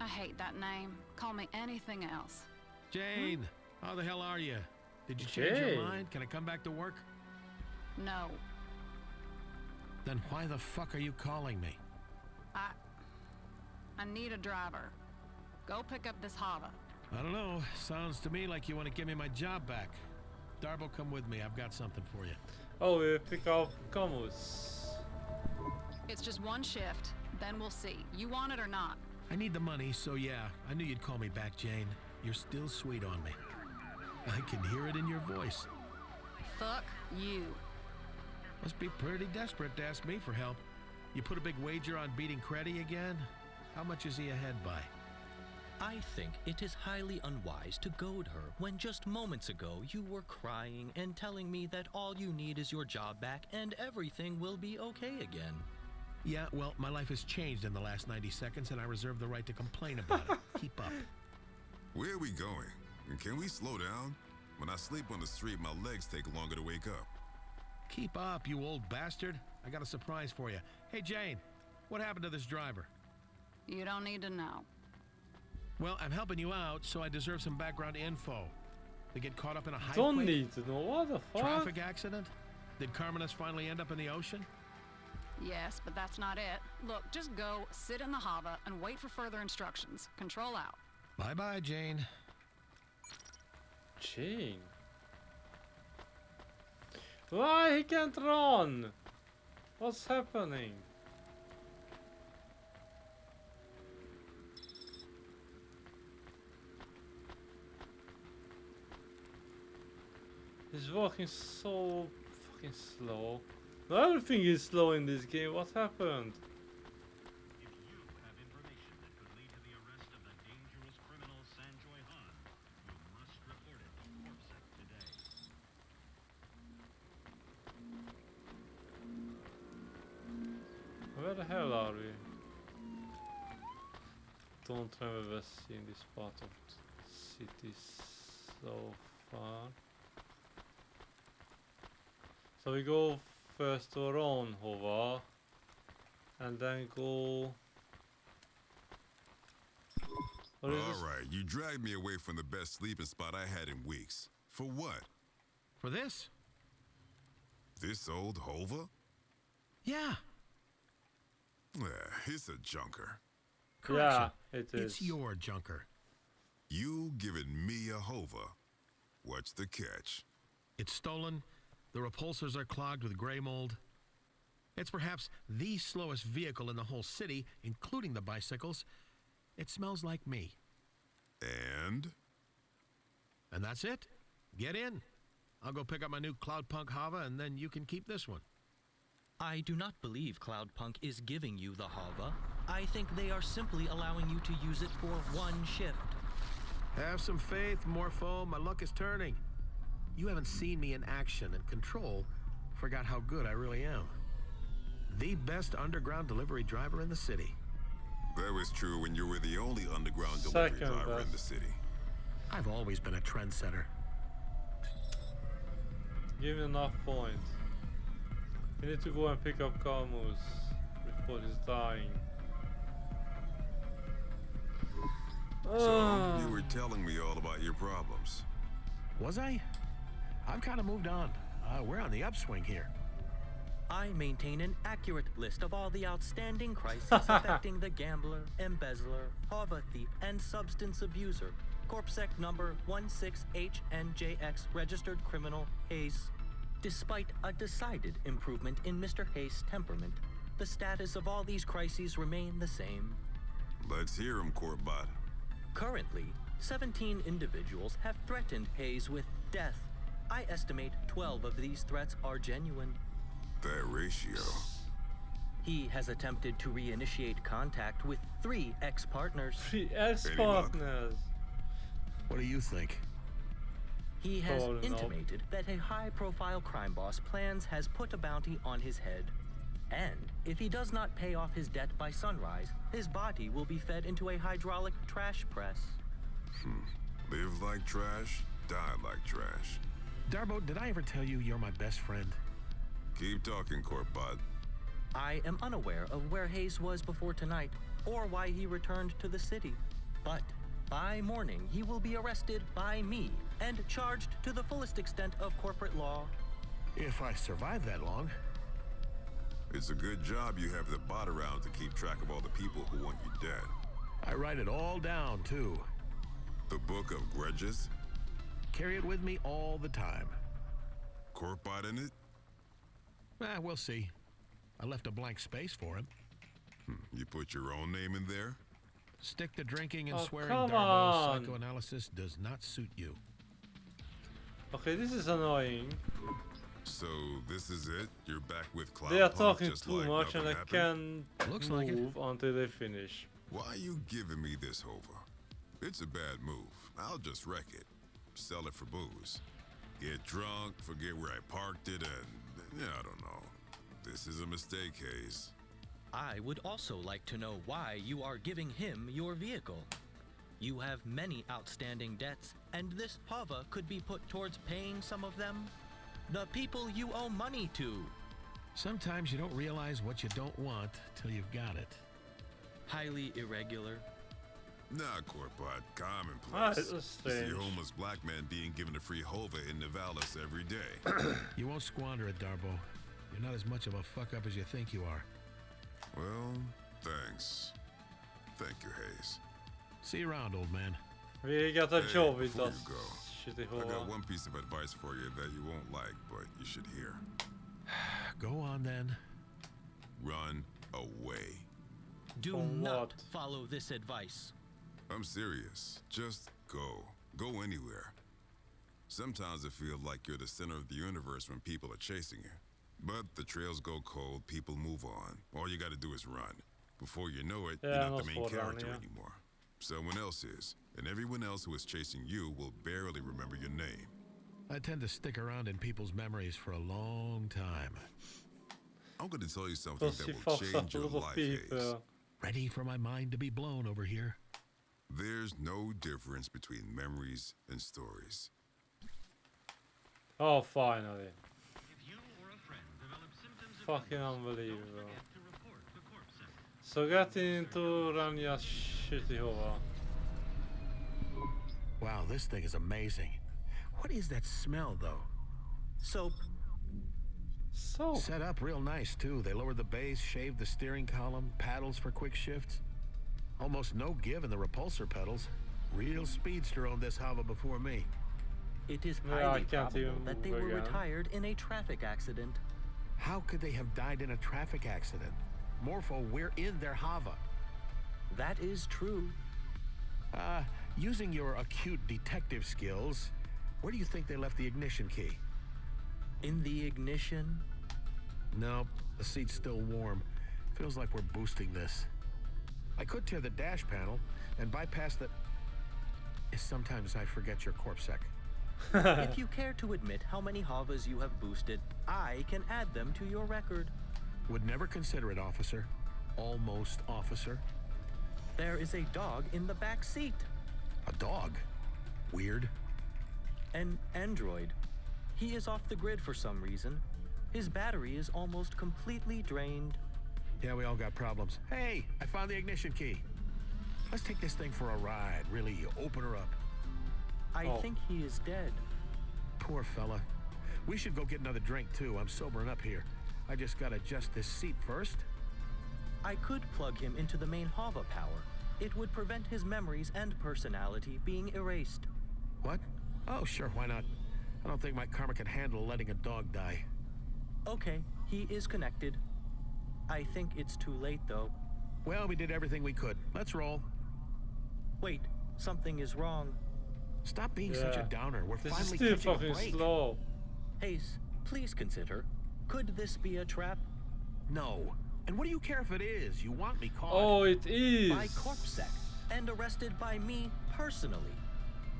I hate that name. Call me anything else. Jane, how the hell are you? Did you change Okay. your mind? Can I come back to work? No. Then why the fuck are you calling me? I need a driver. Go pick up this Hava. I don't know. Sounds to me like you want to give me my job back. Darbo, come with me. I've got something for you. Oh, we pick up Camus. It's just one shift, then we'll see. You want it or not? I need the money, so yeah. I knew you'd call me back, Jane. You're still sweet on me. I can hear it in your voice. Fuck you. Must be pretty desperate to ask me for help. You put a big wager on beating Creddy again? How much is he ahead by? I think it is highly unwise to goad her when just moments ago you were crying and telling me that all you need is your job back and everything will be okay again. Yeah, well, my life has changed in the last 90 seconds and I reserve the right to complain about it. Keep up. Where are we going? And can we slow down? When I sleep on the street, my legs take longer to wake up. Keep up, you old bastard. I got a surprise for you. Hey, Jane, what happened to this driver? You don't need to know. Well, I'm helping you out, so I deserve some background info. They get caught up in a high Don't need to know. What the fuck? Traffic accident? Did Carmenus finally end up in the ocean? Yes, but that's not it. Look, just go, sit in the Hava, and wait for further instructions. Control out. Bye-bye, Jane. Jane? Why he can't run? What's happening? He's walking so fucking slow. Everything is slow in this game. What happened? Where the hell are we? Don't remember seeing this part of the city so far. So we go first to Ronhova and then go... Alright, you dragged me away from the best sleeping spot I had in weeks. For what? For this? This old Hova? Yeah. It's a junker. Correction. Yeah, it is. It's your junker. You giving me a Hova. What's the catch? It's stolen. The repulsors are clogged with gray mold. It's perhaps the slowest vehicle in the whole city, including the bicycles. It smells like me. And that's it. Get in. I'll go pick up my new Cloudpunk Hava, and then you can keep this one. I do not believe Cloudpunk is giving you the Hava. I think they are simply allowing you to use it for one shift. Have some faith, Morpho. My luck is turning. You haven't seen me in action, and Control forgot how good I really am. The best underground delivery driver in the city. that was true when you were the only underground delivery driver in the city. I've always been a trendsetter. Give him enough points. You need to go and pick up Camus before he's dying. So, you were telling me all about your problems. Was I? I've kind of moved on. We're on the upswing here. I maintain an accurate list of all the outstanding crises affecting the gambler, embezzler, Hava thief, and substance abuser. Corpsec number 16HNJX, registered criminal Hayse. Despite a decided improvement in Mr. Hayse's temperament, the status of all these crises remain the same. Let's hear him, Corbett. Currently, 17 individuals have threatened Hayse with death. I estimate 12 of these threats are genuine. That ratio. He has attempted to reinitiate contact with 3 ex-partners. 3 ex-partners? What do you think? He has intimated that a high-profile crime boss plans has put a bounty on his head. And if he does not pay off his debt by sunrise, his body will be fed into a hydraulic trash press. Live like trash, die like trash. Darbo, did I ever tell you you're my best friend? Keep talking, Corbett. I am unaware of where Hayse was before tonight, or why he returned to the city. But by morning, he will be arrested by me and charged to the fullest extent of corporate law. If I survive that long. It's a good job you have the bot around to keep track of all the people who want you dead. I write it all down, too. The Book of Grudges? Carry it with me all the time. Corpbot in it? We'll see. I left a blank space for him. You put your own name in there? Stick to drinking and Oh, swearing, come Darbo. on. Psychoanalysis does not suit you. Okay, this is annoying. So this is it? You're back with Cloudpunk? They are talking just too like much and I nothing can't happened? Looks like it. move until they finish. Why are you giving me this hover? It's a bad move. I'll just wreck it. Sell it for booze. Get drunk, forget where I parked it, and yeah, I don't know. This is a mistake, Hayse. I would also like to know why you are giving him your vehicle. You have many outstanding debts, and this Hava could be put towards paying some of them. The people you owe money to. Sometimes you don't realize what you don't want till you've got it. Highly irregular. Nah, Corpbot, commonplace. This is It's strange. the homeless black man being given a free hova in Nivalis every day. You won't squander it, Darbo. You're not as much of a fuck-up as you think you are. Well, thanks. Thank you, Hayse. See you around, old man. We got a Hey, job with before us. you go, Shitty I got hole. one piece of advice for you that you won't like, but you should hear. Go on, then. Run away. Do From not what? follow this advice. I'm serious. Just go. Go anywhere. Sometimes it feels like you're the center of the universe when people are chasing you. But the trails go cold, people move on. All you gotta do is run. Before you know it, you're Yeah, not the I'm main also character running, yeah. anymore. Someone else is. And everyone else who is chasing you will barely remember your name. I tend to stick around in people's memories for a long time. I'm gonna tell you something Because that she will fucks change up a your lot of life, Hayse. people. Ready for my mind to be blown over here. There's no difference between memories and stories. Oh, finally. Fucking unbelievable. So getting into Rania's shitty hova. Wow, this thing is amazing. What is that smell, though? Soap. So Set up real nice, too. They lowered the base, shaved the steering column, paddles for quick shifts. Almost no give in the repulsor pedals. Real speedster owned this Hava before me. It is Yeah, I highly can't probable even that they move were again. retired in a traffic accident. How could they have died in a traffic accident? Morpho, we're in their Hava. That is true. Using your acute detective skills, where do you think they left the ignition key? In the ignition? Nope, the seat's still warm. Feels like we're boosting this. I could tear the dash panel and bypass the... Sometimes I forget your corpsec. If you care to admit how many Havas you have boosted, I can add them to your record. Would never consider it, officer. Almost officer. There is a dog in the back seat. A dog? Weird. An android. He is off the grid for some reason. His battery is almost completely drained. Yeah, we all got problems. Hey, I found the ignition key. Let's take this thing for a ride. Really, open her up. I think he is dead. Poor fella. We should go get another drink, too. I'm sobering up here. I just gotta adjust this seat first. I could plug him into the main Hava power. It would prevent his memories and personality being erased. What? Oh, sure, why not? I don't think my karma can handle letting a dog die. Okay, he is connected. I think it's too late, though. Well, we did everything we could. Let's roll. Wait, something is wrong. Stop being such a downer. We're This is finally still catching a fucking break. slow. Hayse, please consider. Could this be a trap? No. And what do you care if it is? You want me caught. Oh, it is. By corpsec and arrested by me personally.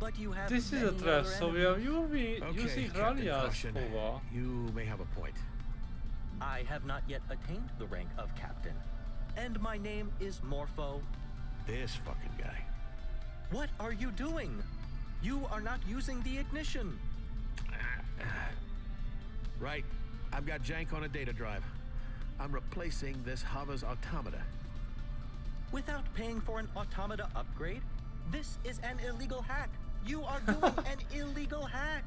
But you have This is many a trap, other so we enemies. are using Captain Rania's Caution. hova. You may have a point. I have not yet attained the rank of captain. And my name is Morpho. This fucking guy. What are you doing? You are not using the ignition. Right. I've got jank on a data drive. I'm replacing this Hava's automata. Without paying for an automata upgrade? This is an illegal hack. You are doing an illegal hack.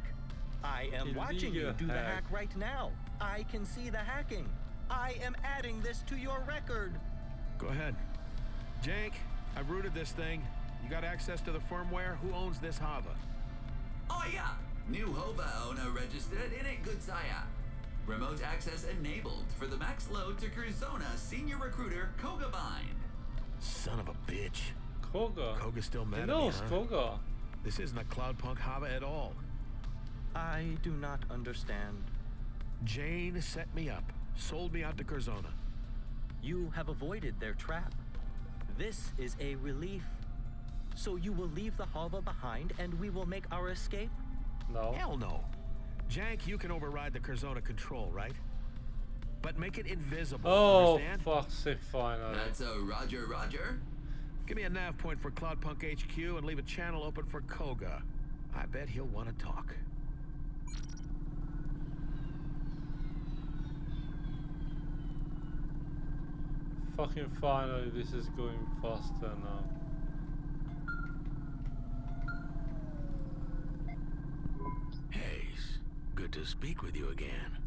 I am watching you do the hack right now. I can see the hacking. I am adding this to your record. Go ahead. Jank, I've rooted this thing. You got access to the firmware? Who owns this Hava? Oh yeah! New Hova owner registered in a good saya. Remote access enabled for the max load to Curzona senior recruiter Koga Bind. Son of a bitch. Koga? Koga's still mad at me, knows huh? Koga. This isn't a Cloudpunk Hava at all. I do not understand. Jane set me up, sold me out to Curzona. You have avoided their trap. This is a relief. So you will leave the Hava behind and we will make our escape? No. Hell no. Jank, you can override the Curzona control, right? But make it invisible, understand? Fuck's sake, finally. That's a roger, roger. Give me a nav point for Cloudpunk HQ and leave a channel open for Koga. I bet he'll want to talk. Fucking finally, this is going faster now. Hayse, good to speak with you again.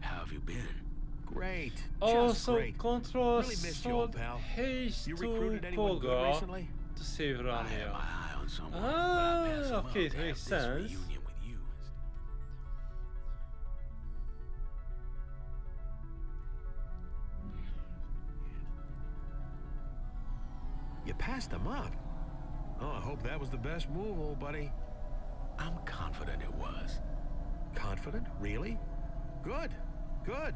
How have you been? Great. Also, great. Control Really missed you, old pal. Hayse You to recruited anyone good Koga recently? to save I had Rania. my eye on someone, but I passed him Okay, up it to makes have this sense. reunion with you. You passed him up. Oh, I hope that was the best move, old buddy. I'm confident it was. Confident? Really? Good. Good.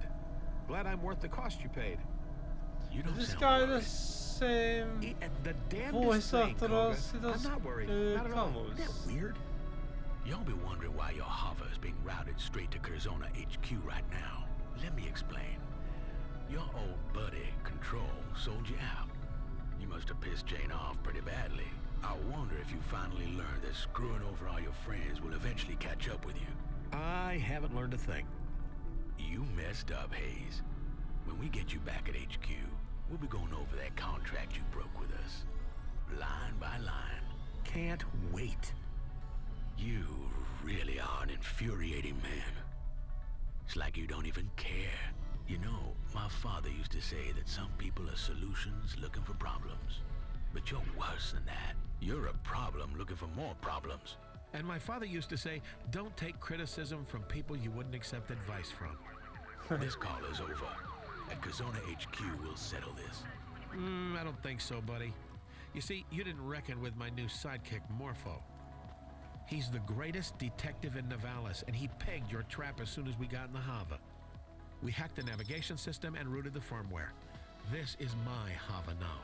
Glad I'm worth the cost you paid. You don't This sound guy worried. the same The damnedest voice thing, actor Koga. as he does I'm not worried. Not at all. Camus. Isn't that weird? Y'all be wondering why your Hava is being routed straight to Curzona HQ right now. Let me explain. Your old buddy, Control, sold you out. You must have pissed Jane off pretty badly. I wonder if you finally learned that screwing over all your friends will eventually catch up with you. I haven't learned a thing. You messed up, Hayse. When we get you back at HQ, we'll be going over that contract you broke with us. Line by line. Can't wait. You really are an infuriating man. It's like you don't even care. You know, my father used to say that some people are solutions looking for problems. But you're worse than that. You're a problem looking for more problems. And my father used to say, don't take criticism from people you wouldn't accept advice from. This call is over. At Curzona HQ, we'll settle this. I don't think so, buddy. You see, you didn't reckon with my new sidekick, Morpho. He's the greatest detective in Navalis, and he pegged your trap as soon as we got in the Hava. We hacked the navigation system and routed the firmware. This is my Hava now.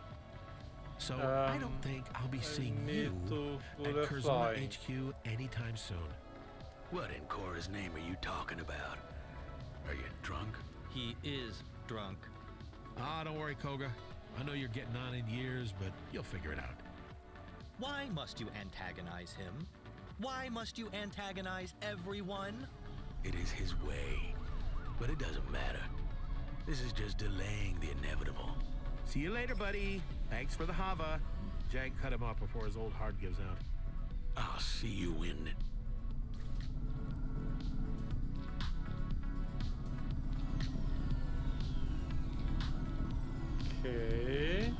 So I don't think I'll be seeing you at Curzona HQ anytime soon. What in Cora's name are you talking about? Are you drunk? He is drunk. Ah, don't worry, Koga. I know you're getting on in years, but you'll figure it out. Why must you antagonize him? Why must you antagonize everyone? It is his way. But it doesn't matter. This is just delaying the inevitable. See you later, buddy. Thanks for the Hava. Jag cut him off before his old heart gives out. I'll see you in... Okay.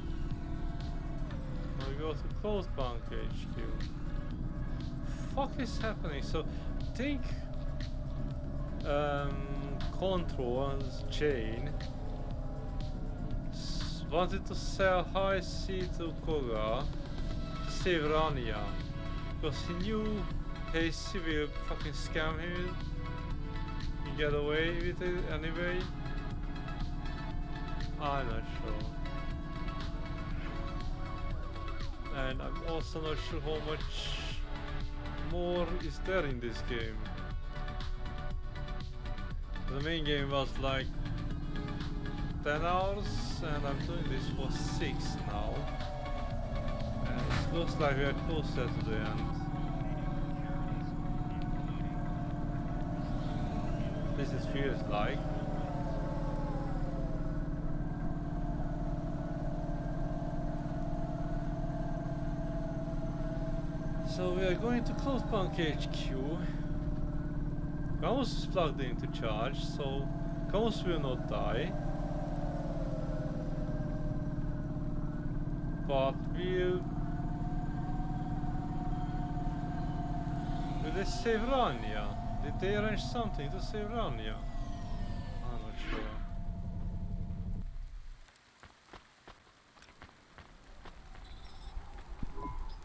Now we go to Cloudpunk HQ. Fuck is happening? So, think Control and Jane wanted to sell Hayse to Koga to save Rania because he knew Hayse will fucking scam him and get away with it anyway. I'm not sure. And I'm also not sure how much more is there in this game. The main game was like 10 hours and I'm doing this for 6 now. And it looks like we are closer to the end. This is feels like. So we are going to Cloudpunk HQ. Camus is plugged into charge, so Camus will not die. But will they save Rania? Did they arrange something to save Rania? I'm not sure.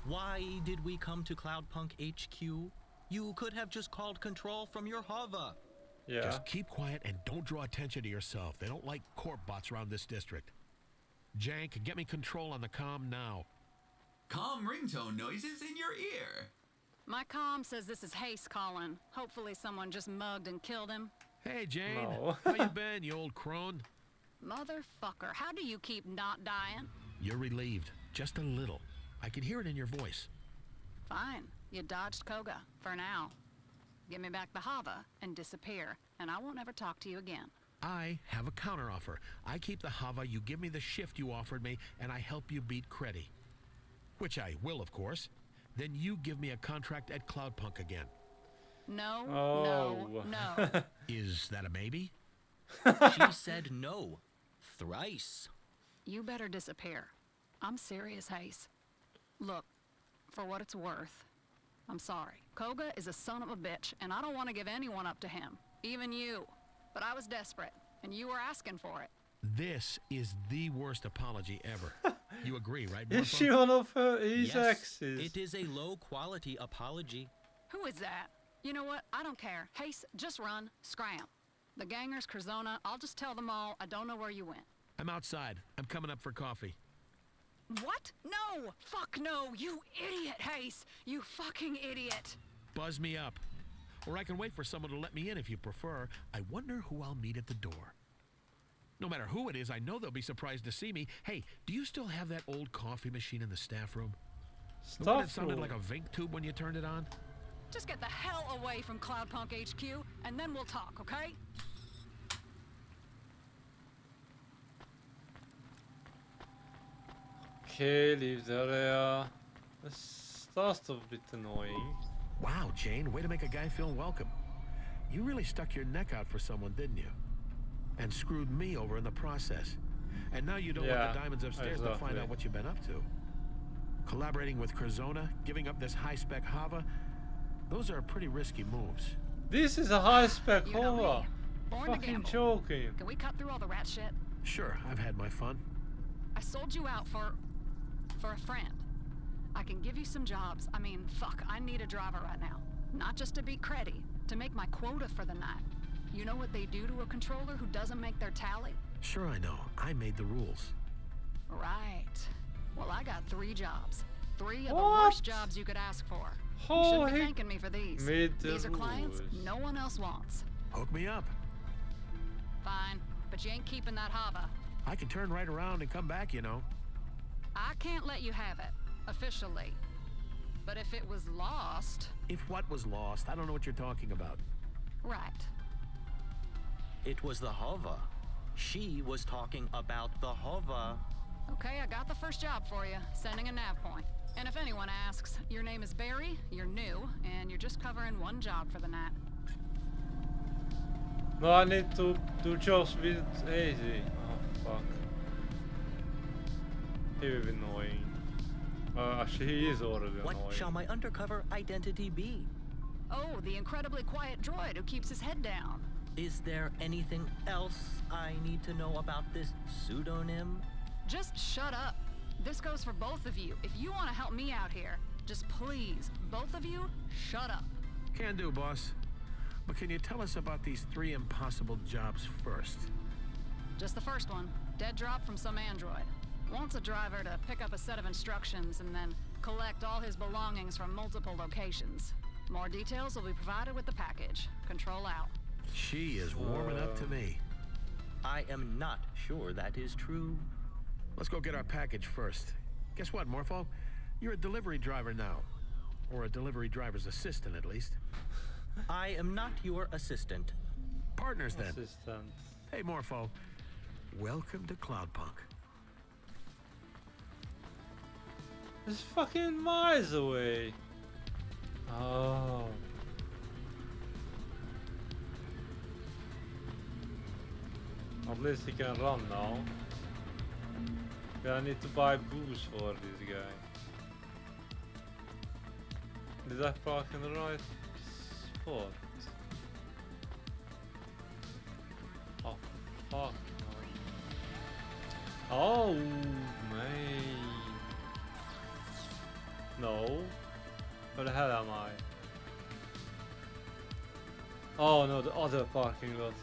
Why did we come to Cloudpunk HQ? You could have just called control from your hover. Yeah. Just keep quiet and don't draw attention to yourself. They don't like corp bots around this district. Jank, get me control on the comm now. Calm ringtone noises in your ear. My comm says this is Hayse calling. Hopefully someone just mugged and killed him. Hey, Jane. No. How you been, you old crone? Motherfucker, how do you keep not dying? You're relieved. Just a little. I can hear it in your voice. Fine. You dodged Koga, for now. Give me back the Hava and disappear, and I won't ever talk to you again. I have a counteroffer. I keep the Hava, you give me the shift you offered me, and I help you beat Creddy. Which I will, of course. Then you give me a contract at Cloudpunk again. No, Oh. no. Is that a maybe? She said no. Thrice. You better disappear. I'm serious, Hayse. Look, for what it's worth, I'm sorry. Koga is a son of a bitch, and I don't want to give anyone up to him. Even you. But I was desperate, and you were asking for it. This is the worst apology ever. You agree, right, Is Morpho? she one of his Yes, exes? it is a low-quality apology. Who is that? You know what? I don't care. Hayse, just run. Scram. The gangers, Curzona, I'll just tell them all I don't know where you went. I'm outside. I'm coming up for coffee. What? No! Fuck no! You idiot, Hayse! You fucking idiot! Buzz me up. Or I can wait for someone to let me in if you prefer. I wonder who I'll meet at the door. No matter who it is, I know they'll be surprised to see me. Hey, do you still have that old coffee machine in the staff room? The one that sounded like a Vink tube when you turned it on? Just get the hell away from Cloudpunk HQ, and then we'll talk, okay? Okay, leave the area. This starts a bit annoying. Wow, Jane, way to make a guy feel welcome. You really stuck your neck out for someone, didn't you? And screwed me over in the process. And now you don't want the diamonds upstairs to find out what you've been up to. Collaborating with Curzona, giving up this high-spec Hava, those are pretty risky moves. This is a high-spec You know me. Hova. Born to Fucking gamble. joking. Can we cut through all the rat shit? Sure, I've had my fun. I sold you out for a friend. I can give you some jobs. I mean, fuck, I need a driver right now. Not just to beat Creddy, to make my quota for the night. You know what they do to a controller who doesn't make their tally? Sure I know. I made the rules. Right. Well, I got 3 jobs. 3 of the What? worst jobs you could ask for. You Oh, shouldn't be he thanking me for these. made the These are clients rules. no one else wants. Hook me up. Fine, but you ain't keeping that Hava. I can turn right around and come back, you know. I can't let you have it, officially. But if it was lost... If what was lost? I don't know what you're talking about. Right. It was the Hova. She was talking about the Hova. Okay, I got the first job for you, sending a nav point. And if anyone asks, your name is Barry, you're new, and you're just covering 1 job for the night. No, I need to do jobs with Hayse. Oh, fuck. He will be annoying. Actually, he is already What annoying. shall my undercover identity be? Oh, the incredibly quiet droid who keeps his head down. Is there anything else I need to know about this pseudonym? Just shut up. This goes for both of you. If you want to help me out here, just please, both of you, shut up. Can do, boss. But can you tell us about these 3 impossible jobs first? Just the first one. Dead drop from some android. Wants a driver to pick up a set of instructions and then collect all his belongings from multiple locations. More details will be provided with the package. Control out. She is warming up to me. I am not sure that is true. Let's go get our package first. Guess what, Morpho? You're a delivery driver now. Or a delivery driver's assistant, at least. I am not your assistant. Partners, then. Assistant. Hey, Morpho. Welcome to Cloudpunk. It's fucking miles away. Oh. At least he can run now. Yeah, I need to buy booze for this guy. Did I park in the right spot? Oh, fuck. Oh, man. No. Where the hell am I? Oh no, the other parking lot.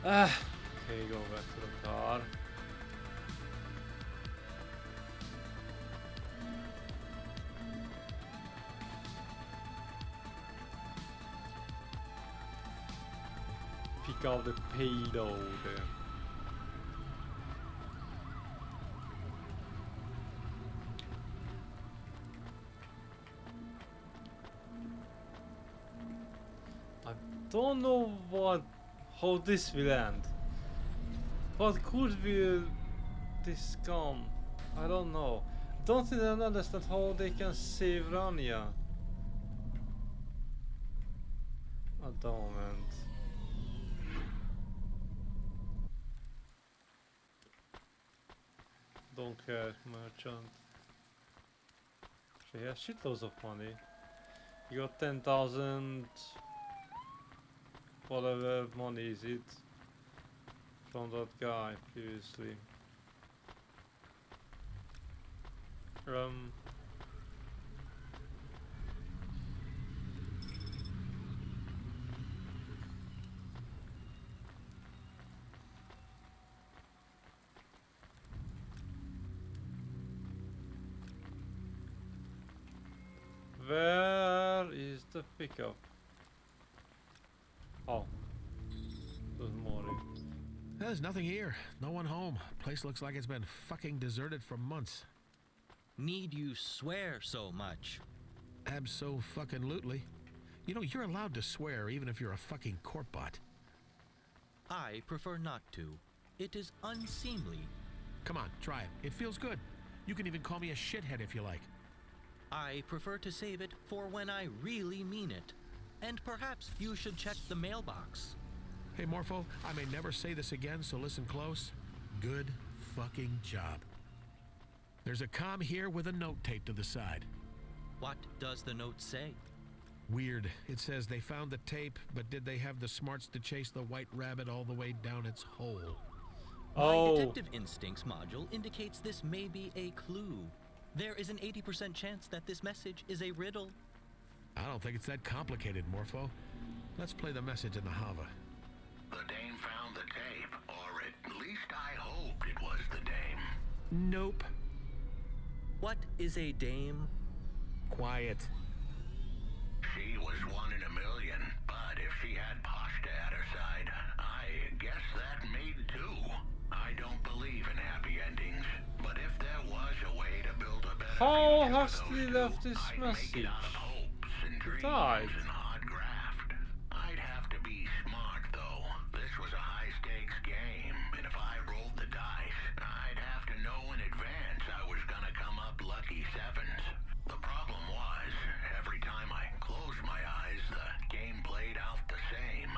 Okay, go back to the car. Pick out the payload. I don't know how this will end. What could will this come? I don't know. Don't even understand how they can save Rania. At the moment. Don't care, merchant. She has shitloads of money. You got 10,000. Whatever money is it from that guy previously. Where is the pickup? Oh. There's more. There's nothing here. No one home. Place looks like it's been fucking deserted for months. Need you swear so much? Abso-fucking-lutely. You know, you're allowed to swear even if you're a fucking corp bot. I prefer not to. It is unseemly. Come on, try it. It feels good. You can even call me a shithead if you like. I prefer to save it for when I really mean it. And perhaps you should check the mailbox. Hey, Morpho, I may never say this again, so listen close. Good fucking job. There's a comm here with a note taped to the side. What does the note say? Weird. It says they found the tape, but did they have the smarts to chase the white rabbit all the way down its hole? My detective instincts module indicates this may be a clue. There is an 80% chance that this message is a riddle. I don't think it's that complicated, Morpho. Let's play the message in the Hava. The dame found the tape, or at least I hoped it was the dame. Nope. What is a dame? Quiet. She was one in a million, but if she had Pashta at her side, I guess that made two. I don't believe in happy endings, but if there was a way to build a better How future has for he those left two, this I'd message? make it out of hopes and dreams Died. and hard graft. I'd have to be smart, though. This was a high-stakes game, and if I rolled the dice, I'd have to know in advance I was gonna come up lucky sevens. The problem was, every time I closed my eyes, the game played out the same.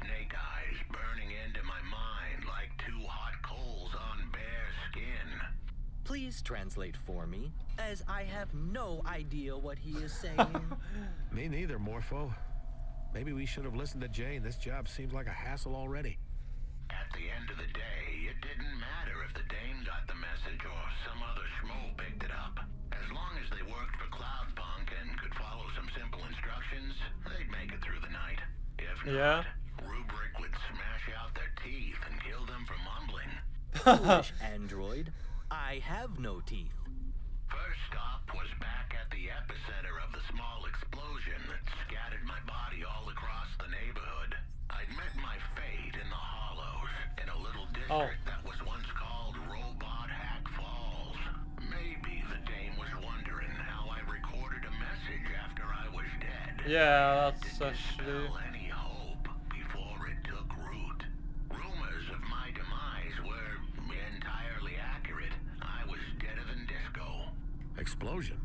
Snake eyes burning into my mind like two hot coals on bare skin. Please translate for me, as I have no idea what he is saying. Me neither, Morpho. Maybe we should have listened to Jane. This job seems like a hassle already. At the end of the day, it didn't matter if the dame got the message or some other schmo picked it up. As long as they worked for Cloudpunk and could follow some simple instructions, they'd make it through the night. If not, Rubric would smash out their teeth and kill them for mumbling. Foolish android. I have no teeth. First stop was back at the epicenter of the small explosion that scattered my body all across the neighborhood. I'd met my fate in the Hollows, in a little district that was once called Robot Hack Falls. Maybe the dame was wondering how I recorded a message after I was dead. Yeah, that's actually... any hope before it took root. Rumors of my demise were entirely accurate. I was deader than disco. Explosion?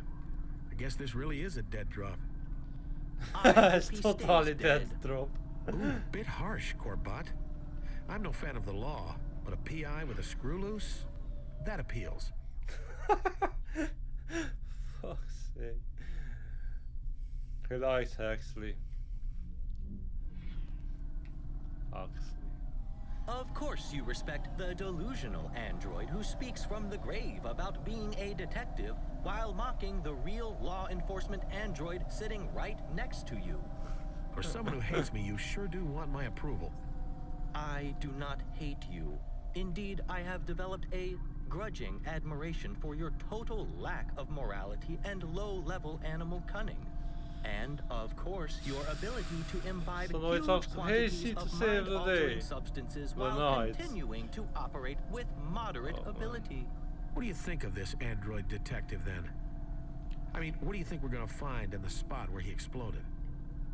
guess this really is a dead drop. It's totally dead drop. Ooh, bit harsh, Corbett. I'm no fan of the law, but a PI with a screw loose? That appeals. Fuck's sake. He likes Huxley. Of course you respect the delusional android who speaks from the grave about being a detective while mocking the real law enforcement android sitting right next to you. For someone who hates me, you sure do want my approval. I do not hate you. Indeed, I have developed a grudging admiration for your total lack of morality and low-level animal cunning. And, of course, your ability to imbibe huge quantities of mind-altering substances while continuing to operate with moderate ability. What do you think of this android detective, then? I mean, what do you think we're gonna find in the spot where he exploded?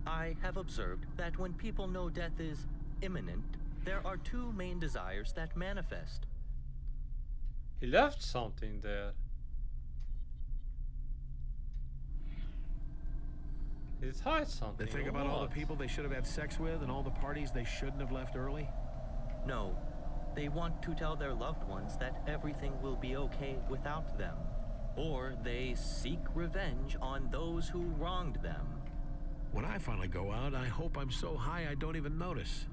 I have observed that when people know death is imminent, there are two main desires that manifest. He left something there. Did it hide something? They think about all the people they should have had sex with and all the parties they shouldn't have left early? No. They want to tell their loved ones that everything will be okay without them. Or they seek revenge on those who wronged them. When I finally go out, I hope I'm so high I don't even notice.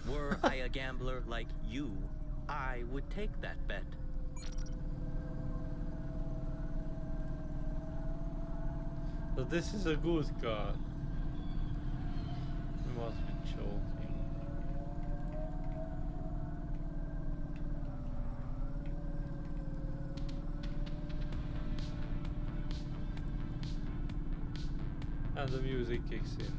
Were I a gambler like you, I would take that bet. So this is a good guy. He must be joking. And the music kicks in.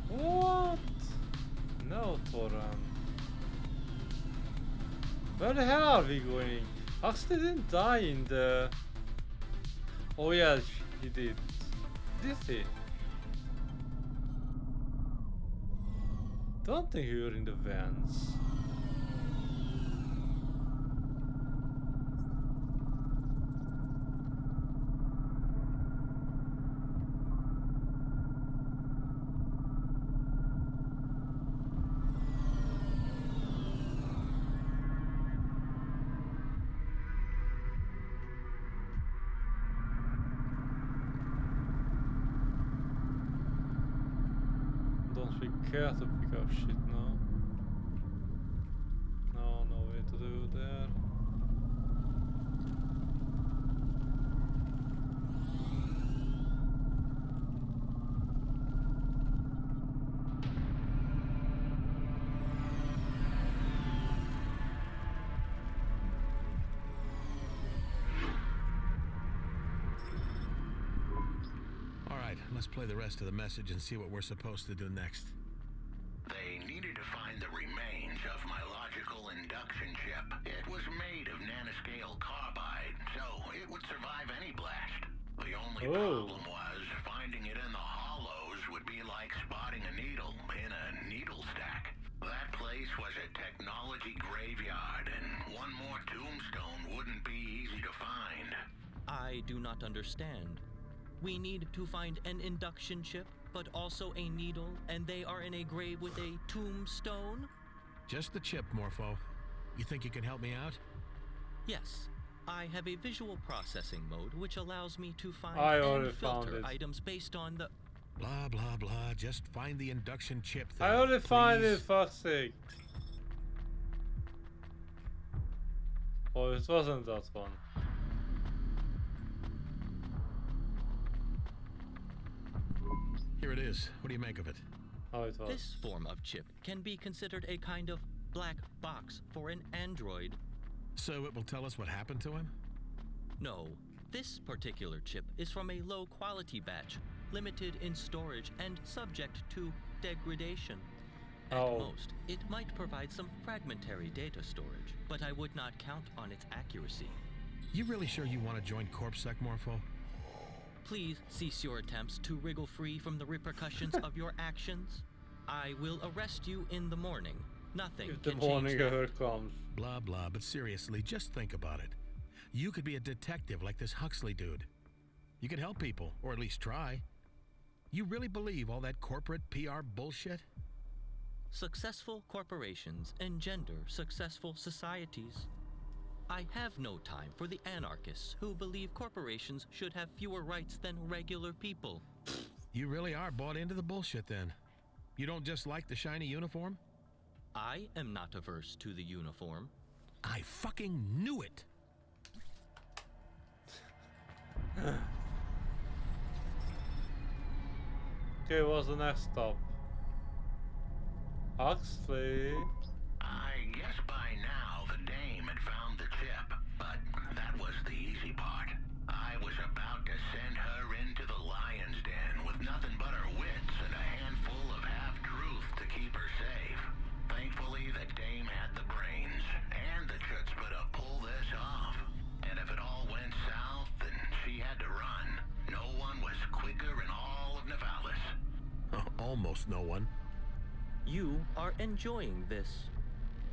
What? No, Toran. Where the hell are we going? Huxley didn't die in the... Oh yeah, he did. Did he? Don't think we were in the vents. Don't we care to pick up shit now? No, no way to do there. Alright, let's play the rest of the message and see what we're supposed to do next. They needed to find the remains of my logical induction chip. It was made of nanoscale carbide, so it would survive any blast. The only problem was finding it in the hollows would be like spotting a needle in a needle stack. That place was a technology graveyard, and one more tombstone wouldn't be easy to find. I do not understand. We need to find an induction chip, but also a needle, and they are in a grave with a tombstone? Just the chip, Morpho. You think you can help me out? Yes. I have a visual processing mode which allows me to find already and found filter it. items based on the... Blah, blah, blah. Just find the induction chip thing. I already find it, please. fuck's sake. Oh, it wasn't that one. Here it is. What do you make of it? Oh, it was. This form of chip can be considered a kind of black box for an android. So it will tell us what happened to him? No, this particular chip is from a low-quality batch, limited in storage and subject to degradation. At most, it might provide some fragmentary data storage, but I would not count on its accuracy. You really sure you want to join CorpSec, Morpho? Please cease your attempts to wriggle free from the repercussions of your actions. I will arrest you in the morning. Nothing If the can change morning that. hour comes. Blah, blah, but seriously, just think about it. You could be a detective like this Huxley dude. You could help people, or at least try. You really believe all that corporate PR bullshit? Successful corporations engender successful societies. I have no time for the anarchists who believe corporations should have fewer rights than regular people. You really are bought into the bullshit then. You don't just like the shiny uniform? I am not averse to the uniform. I fucking knew it! Okay, what's the next stop? Huxley. I guess by now the dame had found the chip, but that was the easy part. I was about to send her into the lion's den with nothing but her wits and a handful of half-truth to keep her safe. Thankfully, the dame had the brains and the chutzpah to pull this off. And if it all went south and she had to run, no one was quicker in all of Nivalis. Almost no one. You are enjoying this.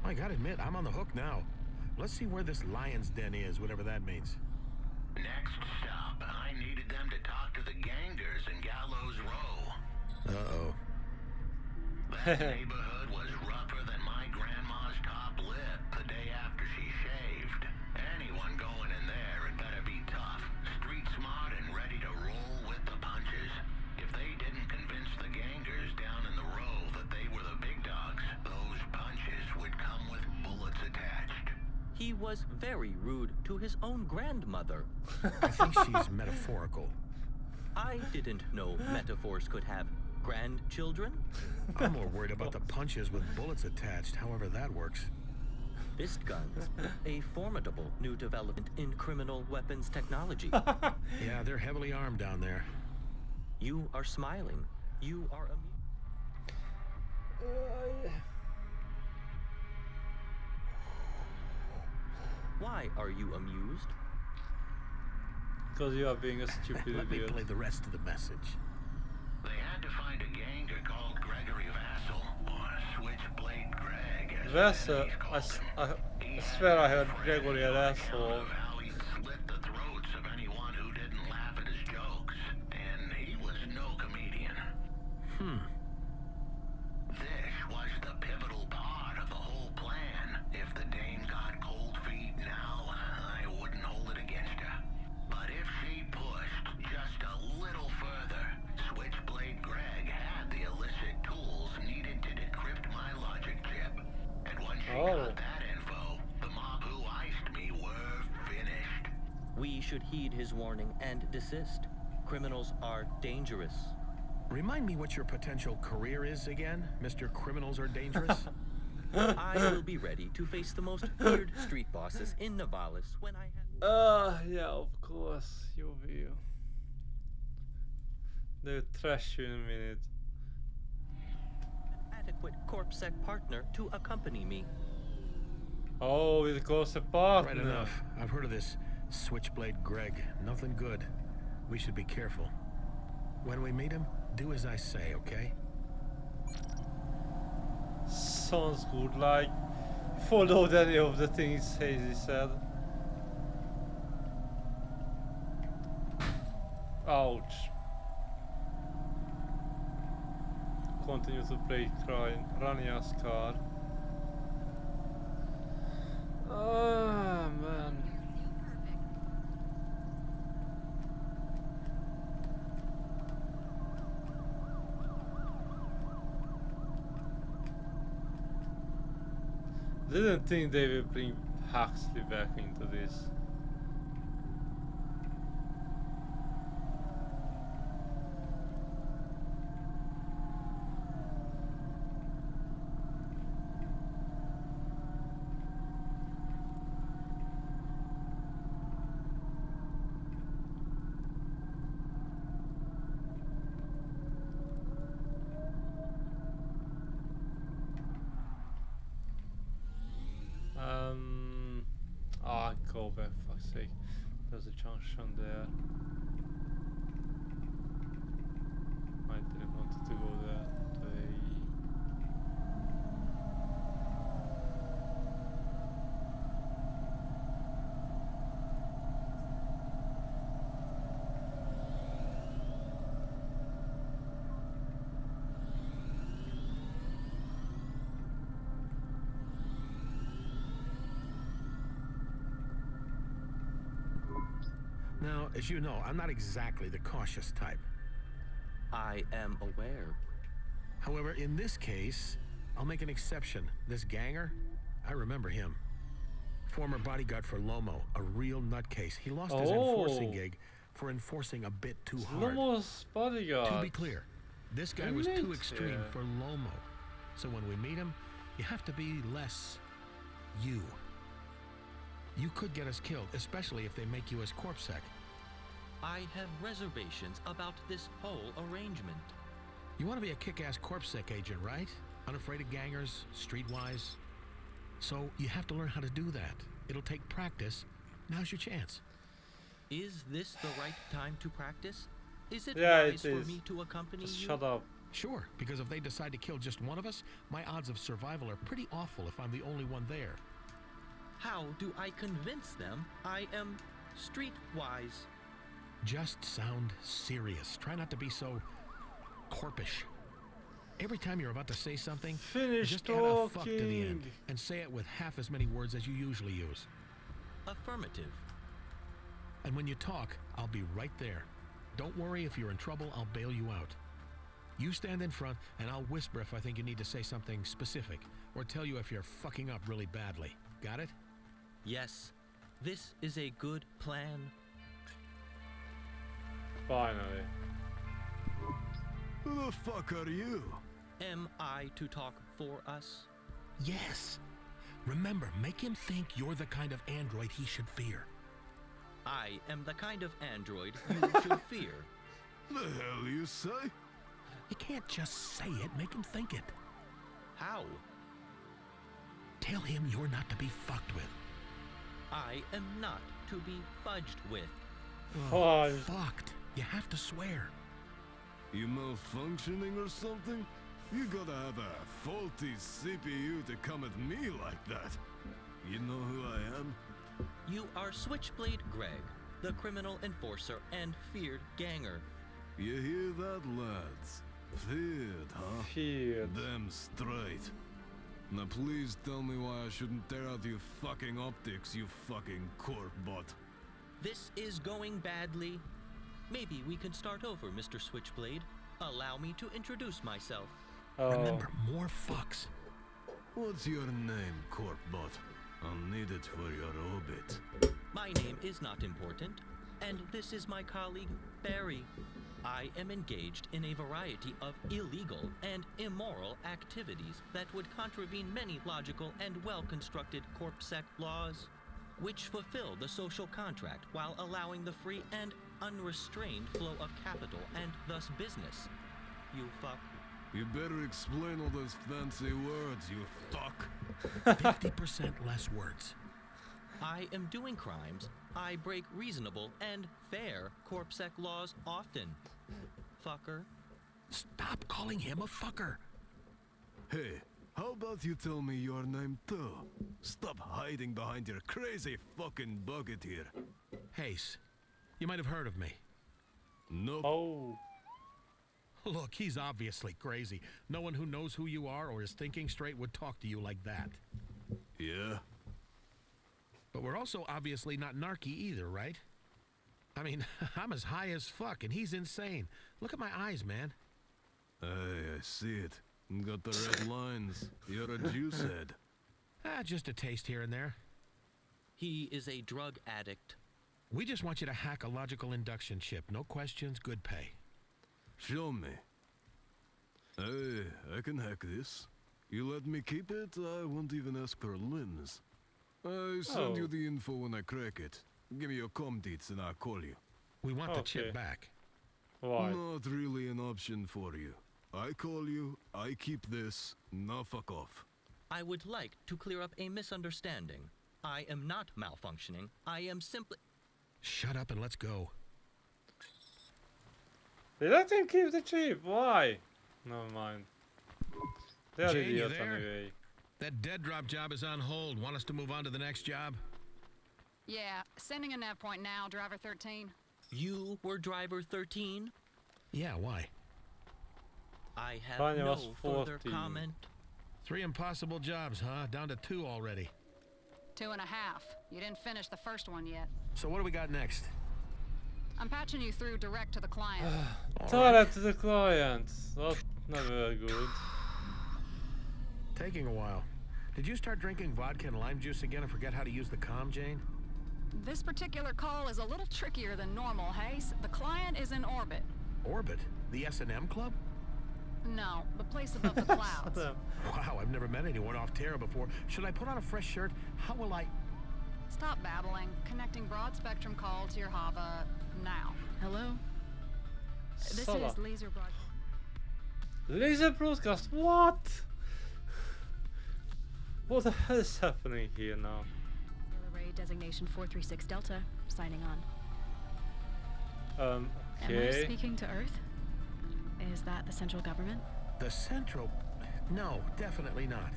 I gotta admit, I'm on the hook now. Let's see where this lion's den is, whatever that means. Next stop, I needed them to talk to the gangers in Gallows Row. Uh-oh. That neighborhood was rougher than my grandma's top lip the day after she shaved. Anyone going in there had better be tough, street smart, and ready to roll with the punches. If they didn't convince the gangers down in the row that they were the big dogs, those punches would come with bullets attached. He was very rude to his own grandmother. I think she's metaphorical. I didn't know metaphors could have grandchildren. I'm more worried about the punches with bullets attached, however that works. Fist guns, a formidable new development in criminal weapons technology. Yeah, they're heavily armed down there. You are smiling. You are Why are you amused? Because you are being a stupid Let me idiot. play the rest of the message. They had to find a ganger called Gregory Vassal, or Switchblade Greg, as Vassal, he's called him. I swear I heard Gregory an asshole. How he'd slit the throats of anyone who didn't laugh at his jokes, and he was no comedian. This was the pivotal part of the whole plan. If the dame got cold feet now, I wouldn't hold it against her. But if she pushed just a little further, Switchblade Greg had the illicit tools needed to decrypt my logic chip. And once she got that info, the mob who iced me were finished. We should heed his warning and desist. Criminals are dangerous. Remind me what your potential career is again, Mr. Criminals Are Dangerous? I will be ready to face the most feared street bosses in Nivalis when I have... Yeah, of course, you will. They'll trash you in a minute. adequate CorpSec partner to accompany me. Oh, it goes a partner. Right enough. I've heard of this Switchblade Greg. Nothing good. We should be careful. When we meet him, do as I say, okay? Sounds good, like followed any of the things Hayse said. Ouch. Continue to play Rania's car. Ah, man. Didn't think they would bring Huxley back into this. Go back, fuck's sake. There's a junction there. didn't want to go that way. Now, as you know, I'm not exactly the cautious type. I am aware. However, in this case, I'll make an exception. This ganger, I remember him. Former bodyguard for Lomo, a real nutcase. He lost his enforcing gig for enforcing a bit too hard. Lomo's bodyguard. To be clear, this guy was too extreme for Lomo. So when we meet him, you have to be less you. You could get us killed, especially if they make you as corpsec. I have reservations about this whole arrangement. You want to be a kick-ass corpsec agent, right? Unafraid of gangers, streetwise. So you have to learn how to do that. It'll take practice. Now's your chance. Is this the right time to practice? Is it Yeah, wise it for is. me to accompany Just you? shut up. Sure, because if they decide to kill just one of us, my odds of survival are pretty awful if I'm the only one there. How do I convince them I am streetwise? Just sound serious. Try not to be so corpish. Every time you're about to say something, just add a fuck to the end and say it with half as many words as you usually use. Affirmative. And when you talk, I'll be right there. Don't worry, if you're in trouble, I'll bail you out. You stand in front and I'll whisper if I think you need to say something specific or tell you if you're fucking up really badly. Got it? Yes, this is a good plan. Finally. Who the fuck are you? Am I to talk for us? Yes. Remember, make him think you're the kind of android he should fear. I am the kind of android you should fear. The hell you say? You can't just say it, make him think it. How? Tell him you're not to be fucked with. I am not to be fudged with. Oh, fucked. You have to swear. You malfunctioning or something? You gotta have a faulty CPU to come at me like that. You know who I am? You are Switchblade Greg, the criminal enforcer and feared ganger. You hear that, lads? Feared, huh? Feared. Damn straight. Now please tell me why I shouldn't tear out your fucking optics, you fucking corp bot. This is going badly. Maybe we can start over, Mr. Switchblade. Allow me to introduce myself. Remember, more fucks. What's your name, corp bot? I'll need it for your obit. My name is not important, and this is my colleague, Barry. I am engaged in a variety of illegal and immoral activities that would contravene many logical and well-constructed corpsec laws, which fulfill the social contract while allowing the free and unrestrained flow of capital and thus business. You fuck. You better explain all those fancy words, you fuck. 50% less words. I am doing crimes. I break reasonable and fair corpsec laws often. Fucker. Stop calling him a fucker. Hey, how about you tell me your name too? Stop hiding behind your crazy fucking bucket here. Hayse. You might have heard of me. Nope. Oh. Look, he's obviously crazy. No one who knows who you are or is thinking straight would talk to you like that. Yeah? But we're also obviously not narky either, right? I mean, I'm as high as fuck and he's insane. Look at my eyes, man. Hey, I see it. Got the red lines. You're a juice head. Just a taste here and there. He is a drug addict. We just want you to hack a logical induction chip. No questions, good pay. Show me. Hey, I can hack this. You let me keep it, I won't even ask for limbs. I send you the info when I crack it. Give me your comm deets and I'll call you. We want the chip back. Why? Not really an option for you. I call you, I keep this, now fuck off. I would like to clear up a misunderstanding. I am not malfunctioning. I am simply... Shut up and let's go. They let him keep the jeep. Why? Never mind. They're Jane, you idiots there? anyway. That dead drop job is on hold. Want us to move on to the next job? Yeah, sending a nav point now, driver 13. You were driver 13? Yeah, why? I have Rania no was further 14. comment. 3 impossible jobs, huh? Down to 2 already. 2.5. You didn't finish the first one yet. So what do we got next? I'm patching you through direct to the client. Tell that to the client. That's not very good. Taking a while. Did you start drinking vodka and lime juice again and forget how to use the comm, Jane? This particular call is a little trickier than normal, Hayse. The client is in orbit. Orbit? The S&M Club? No, the place above the clouds. Wow, I've never met anyone off Terra before. Should I put on a fresh shirt? How will I... Stop babbling. Connecting broad spectrum call to your Hava now. Hello? This Sala. is laser broadcast. Laser broadcast? What? What the hell is happening here now? Array designation 436 Delta, signing on. Am I Okay. speaking to Earth? Is that the central government? The Central... No, definitely not.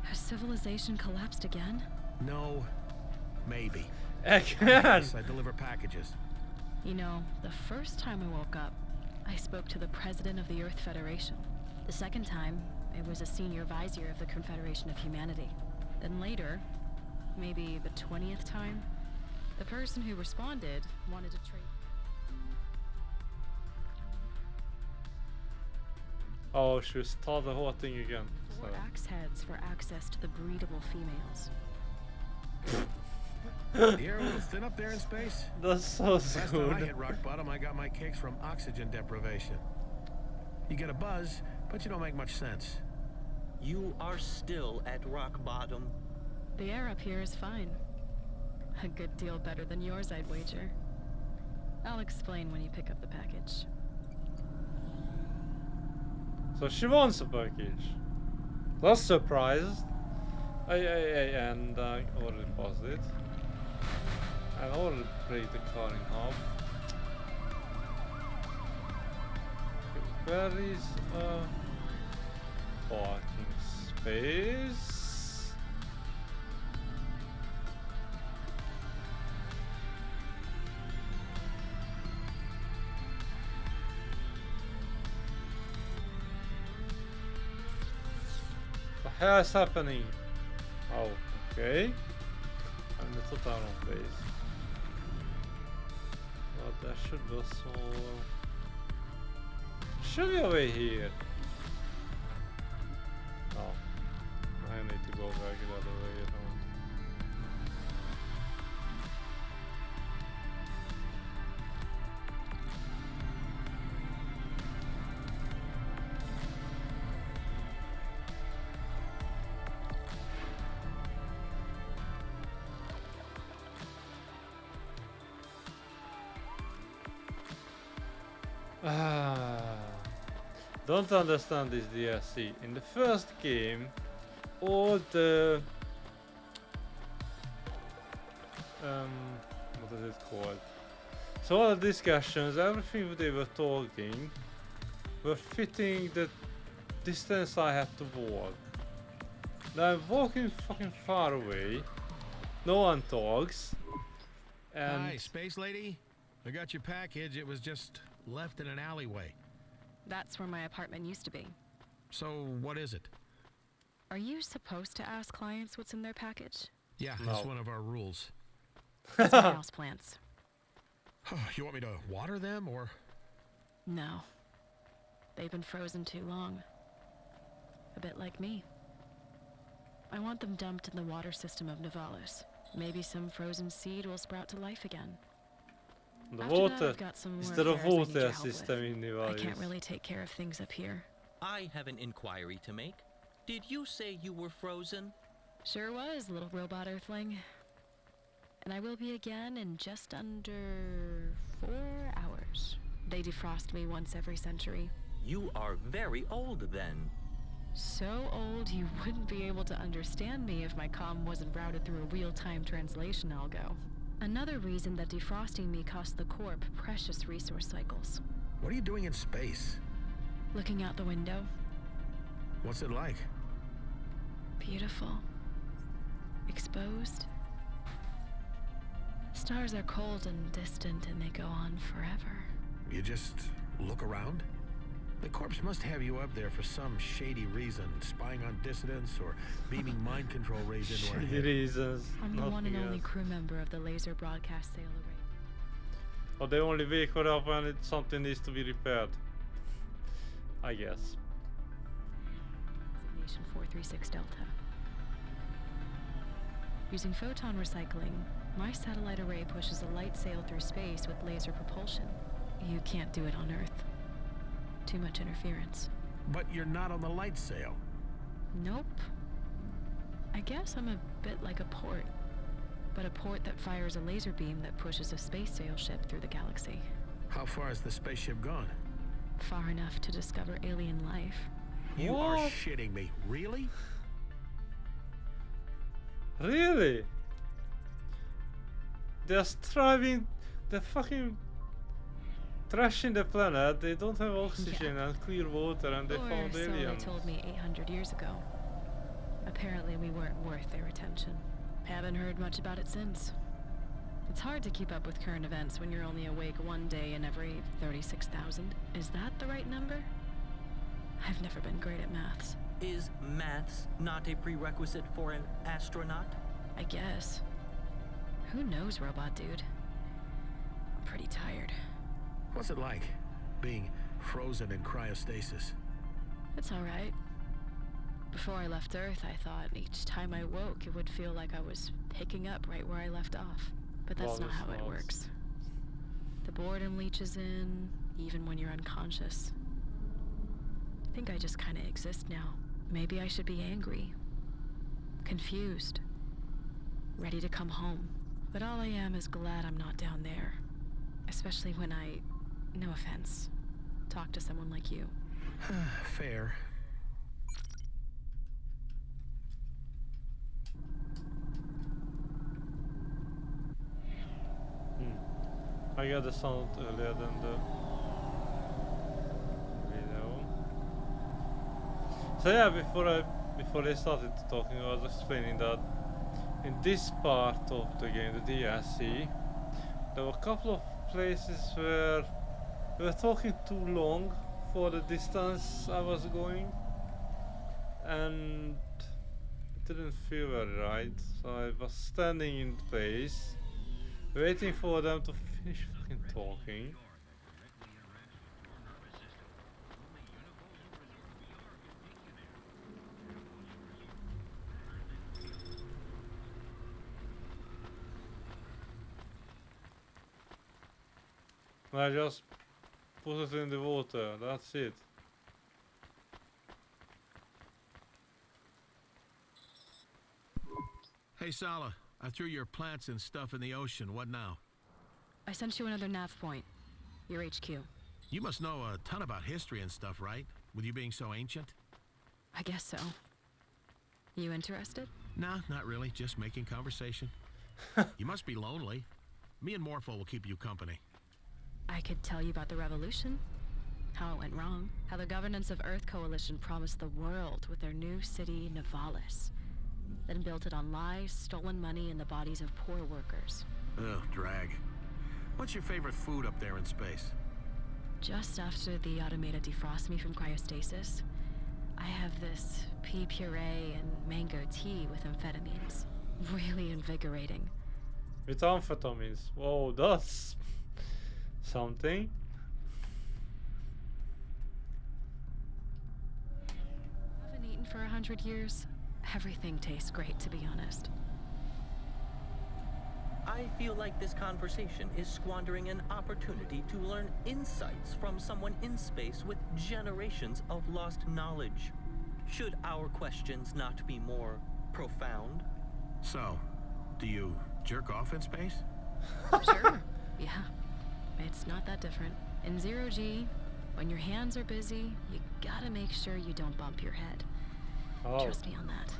Has civilization collapsed again? No, maybe. Again! Yes, I deliver packages. You know, the first time I woke up, I spoke to the president of the Earth Federation. The second time, it was a senior vizier of the Confederation of Humanity. Then later, maybe the 20th time, the person who responded wanted to trade. Oh, she was start the whole thing again. 4 axe heads for access to the breedable females. The air a little thin up there in space? That's so Last time I good. hit rock bottom, I got my kicks from oxygen deprivation. You get a buzz, but you don't make much sense. You are still at rock bottom. The air up here is fine. A good deal better than yours, I'd wager. I'll explain when you pick up the package. So she wants a package. That's surprised. And I already paused it. I already played the car in half. Where is parking space? What the hell is happening? Oh, okay. I'm the total wrong place. But there should be also... Should be over here. Oh. I need to go back the other way around. Don't understand this DLC. In the first game, all the what is it called? So all the discussions, everything they were talking, were fitting the distance I had to walk. Now I'm walking fucking far away. No one talks. And Hi, space lady. I got your package. It was just left in an alleyway. That's where my apartment used to be. So, what is it? Are you supposed to ask clients what's in their package? Yeah, that's one of our rules. It's my house plants. You want me to water them, or...? No. They've been frozen too long. A bit like me. I want them dumped in the water system of Nivalis. Maybe some frozen seed will sprout to life again. the After that, water I've got some more instead of affairs I need your water help with. system in I Nivalis. can't really take care of things up here. I have an inquiry to make. Did you say you were frozen? Sure was, little robot earthling. And I will be again in just under 4 hours. They defrost me once every century. You are very old then. So old you wouldn't be able to understand me if my comm wasn't routed through a real-time translation algo. Another reason that defrosting me cost the Corp precious resource cycles. What are you doing in space? Looking out the window. What's it like? Beautiful. Exposed. Stars are cold and distant, and they go on forever. You just look around? The corpse must have you up there for some shady reason, spying on dissidents or beaming mind control rays into our Shady head. reasons. I'm the one and Nothing only else. crew member of the laser broadcast sail array. Or they only wake her up when something needs to be repaired. I guess. Designation 436 Delta. Using photon recycling, my satellite array pushes a light sail through space with laser propulsion. You can't do it on Earth. Too much interference. But you're not on the light sail. Nope. I guess I'm a bit like a port. But a port that fires a laser beam that pushes a space sail ship through the galaxy. How far has the spaceship gone? Far enough to discover alien life. You are shitting me. Really? Really? They're striving. They're fucking trashing the planet. They don't have oxygen and clear water, and they found so they aliens. told me 800 years ago. Apparently we weren't worth their attention. Haven't heard much about it since. It's hard to keep up with current events when you're only awake one day in every 36,000. Is that the right number? I've never been great at maths. Is maths not a prerequisite for an astronaut? I guess. Who knows, robot dude? I'm pretty tired. What's it like, being frozen in cryostasis? It's alright. Before I left Earth, I thought each time I woke, it would feel like I was picking up right where I left off. But that's not how it works. The boredom leaches in, even when you're unconscious. I think I just kind of exist now. Maybe I should be angry. Confused. Ready to come home. But all I am is glad I'm not down there. Especially when I, no offense, talk to someone like you. Fair. I got the sound earlier than the video. So yeah, before they started talking, I was explaining that in this part of the game, the DLC, there were a couple of places where we were talking too long for the distance I was going, and it didn't feel very right. So I was standing in place, waiting for them to finish fucking talking. I just put it in the water, that's it. Hey, Sala, I threw your plants and stuff in the ocean. What now? I sent you another nav point. Your HQ. You must know a ton about history and stuff, right? With you being so ancient? I guess so. You interested? Nah, not really. Just making conversation. You must be lonely. Me and Morpho will keep you company. I could tell you about the revolution. How it went wrong. How the governance of Earth Coalition promised the world with their new city, Nivalis. Then built it on lies, stolen money, and the bodies of poor workers. Ugh, drag. What's your favorite food up there in space? Just after the automator defrost me from cryostasis, I have this pea puree and mango tea with amphetamines. Really invigorating. With amphetamines. Whoa, that's something. Haven't eaten for 100 years. Everything tastes great, to be honest. I feel like this conversation is squandering an opportunity to learn insights from someone in space with generations of lost knowledge. Should our questions not be more profound? So, do you jerk off in space? Sure. Yeah. It's not that different. In 0G, when your hands are busy, you gotta make sure you don't bump your head. Trust me on that.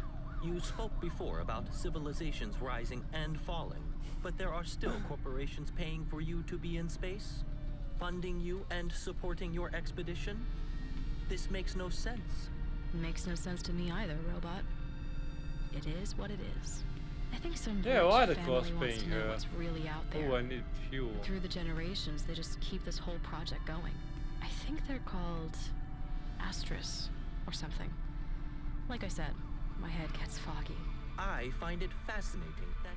You spoke before about civilizations rising and falling, but there are still corporations paying for you to be in space? funding you and supporting your expedition? This makes no sense. Makes no sense to me either, robot. It is what it is. I think some Yeah, why the family cost wants to paying know her? what's really out there. Oh, I need fuel. Through the generations, they just keep this whole project going. I think they're called Astris or something. Like I said, my head gets foggy. I find it fascinating that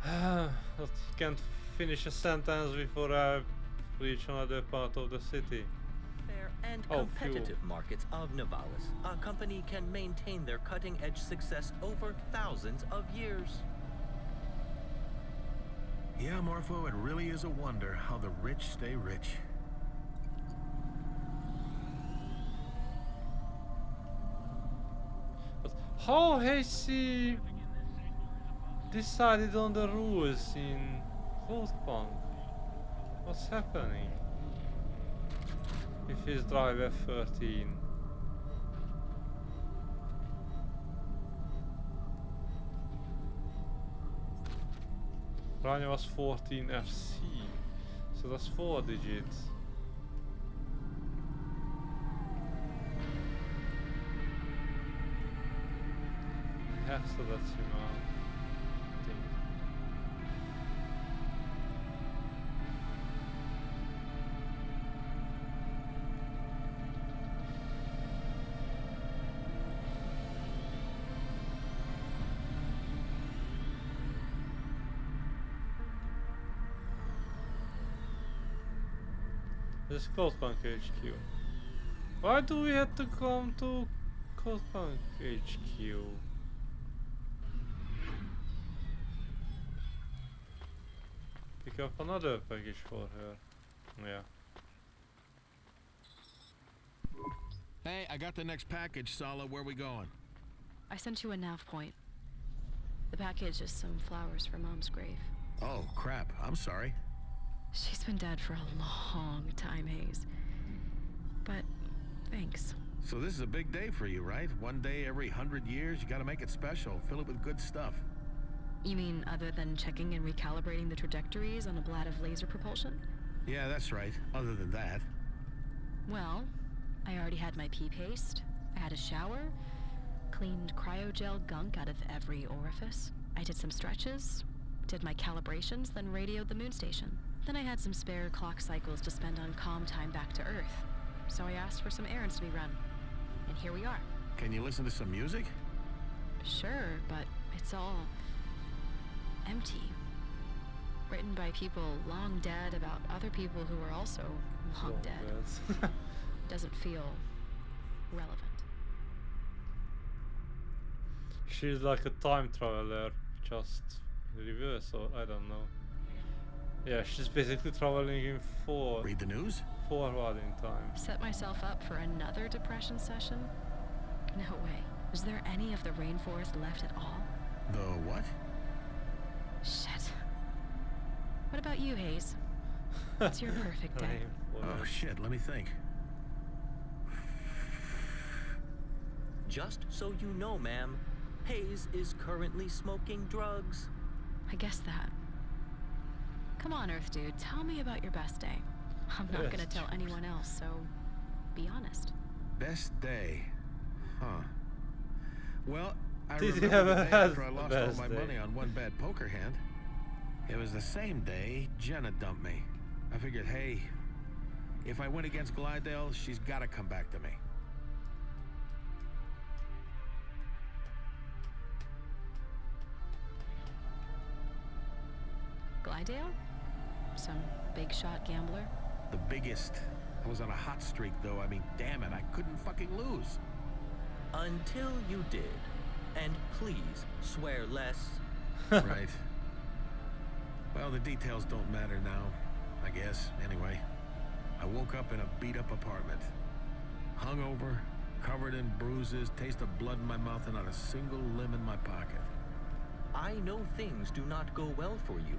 I can't finish a sentence before I reach another part of the city. fair and Oh, competitive markets of Nivalis, a company can maintain their cutting-edge success over thousands of years. Yeah, Morpho, it really is a wonder how the rich stay rich. But how has he decided on the rules in Cloudpunk? What's happening? If he's driver 13. Rania was 14 FC, so that's 4 digits. Hexadecimal thing. This is Cloudpunk HQ. Why do we have to come to Cloudpunk HQ? Pick up another package for her. Yeah. Hey, I got the next package, Sala. Where we going? I sent you a nav point. The package is some flowers for Mom's grave. Oh, crap. I'm sorry. She's been dead for a long time, Hayse. But thanks. So this is a big day for you, right? One day every 100 years, you gotta make it special. Fill it with good stuff. You mean other than checking and recalibrating the trajectories on a blad of laser propulsion? Yeah, that's right. Other than that. Well, I already had my pee paste. I had a shower. Cleaned cryogel gunk out of every orifice. I did some stretches. Did my calibrations, then radioed the moon station. Then I had some spare clock cycles to spend on calm time back to Earth. So I asked for some errands to be run. And here we are. Can you listen to some music? Sure, but it's all empty. Written by people long dead about other people who were also long dead. Doesn't feel relevant. She's like a time traveler, just reverse, or I don't know. Yeah, she's basically traveling in Read the news? Forward in time. Set myself up for another depression session? No way. Is there any of the rainforest left at all? The what? Shit. What about you, Hayse? What's your perfect day? Oh shit, let me think. Just so you know, ma'am, Hayse is currently smoking drugs. I guess that. Come on, Earth Dude, tell me about your best day. I'm not gonna tell anyone else, so be honest. Best day? Huh. Well, I Did you remember ever the day have after I a lost all best my day? money on one bad poker hand. It was the same day Jenna dumped me. I figured, hey, if I win against Glidale, she's gotta come back to me. Glidale? Some big shot gambler? The biggest. I was on a hot streak, though. I mean, damn it, I couldn't fucking lose. Until you did. And please, swear less. Right. Well, the details don't matter now, I guess. Anyway, I woke up in a beat-up apartment. Hungover, covered in bruises, taste of blood in my mouth, and not a single limb in my pocket. I know things do not go well for you,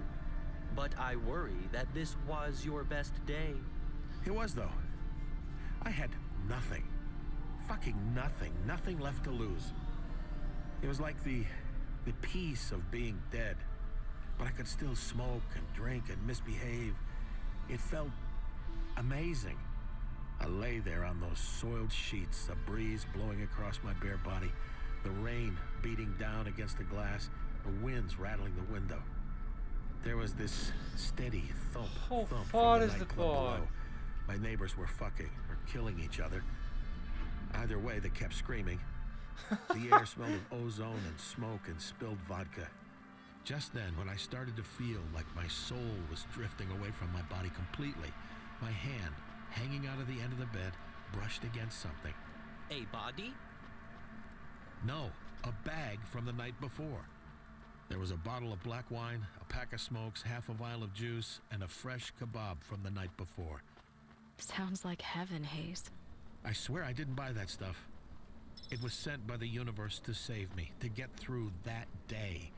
but I worry that this was your best day. It was, though. I had nothing. Fucking nothing. Nothing left to lose. It was like the peace of being dead. But I could still smoke and drink and misbehave. It felt amazing. I lay there on those soiled sheets, a breeze blowing across my bare body, the rain beating down against the glass, the winds rattling the window. There was this steady thump, thump from the nightclub below. My neighbors were fucking or killing each other. Either way, they kept screaming. The air smelled of ozone and smoke and spilled vodka. Just then, when I started to feel like my soul was drifting away from my body completely, my hand, hanging out of the end of the bed, brushed against something. A body? No, a bag from the night before. There was a bottle of black wine, a pack of smokes, half a vial of juice, and a fresh kebab from the night before. Sounds like heaven, Hayse. I swear I didn't buy that stuff. It was sent by the universe to save me, to get through that day.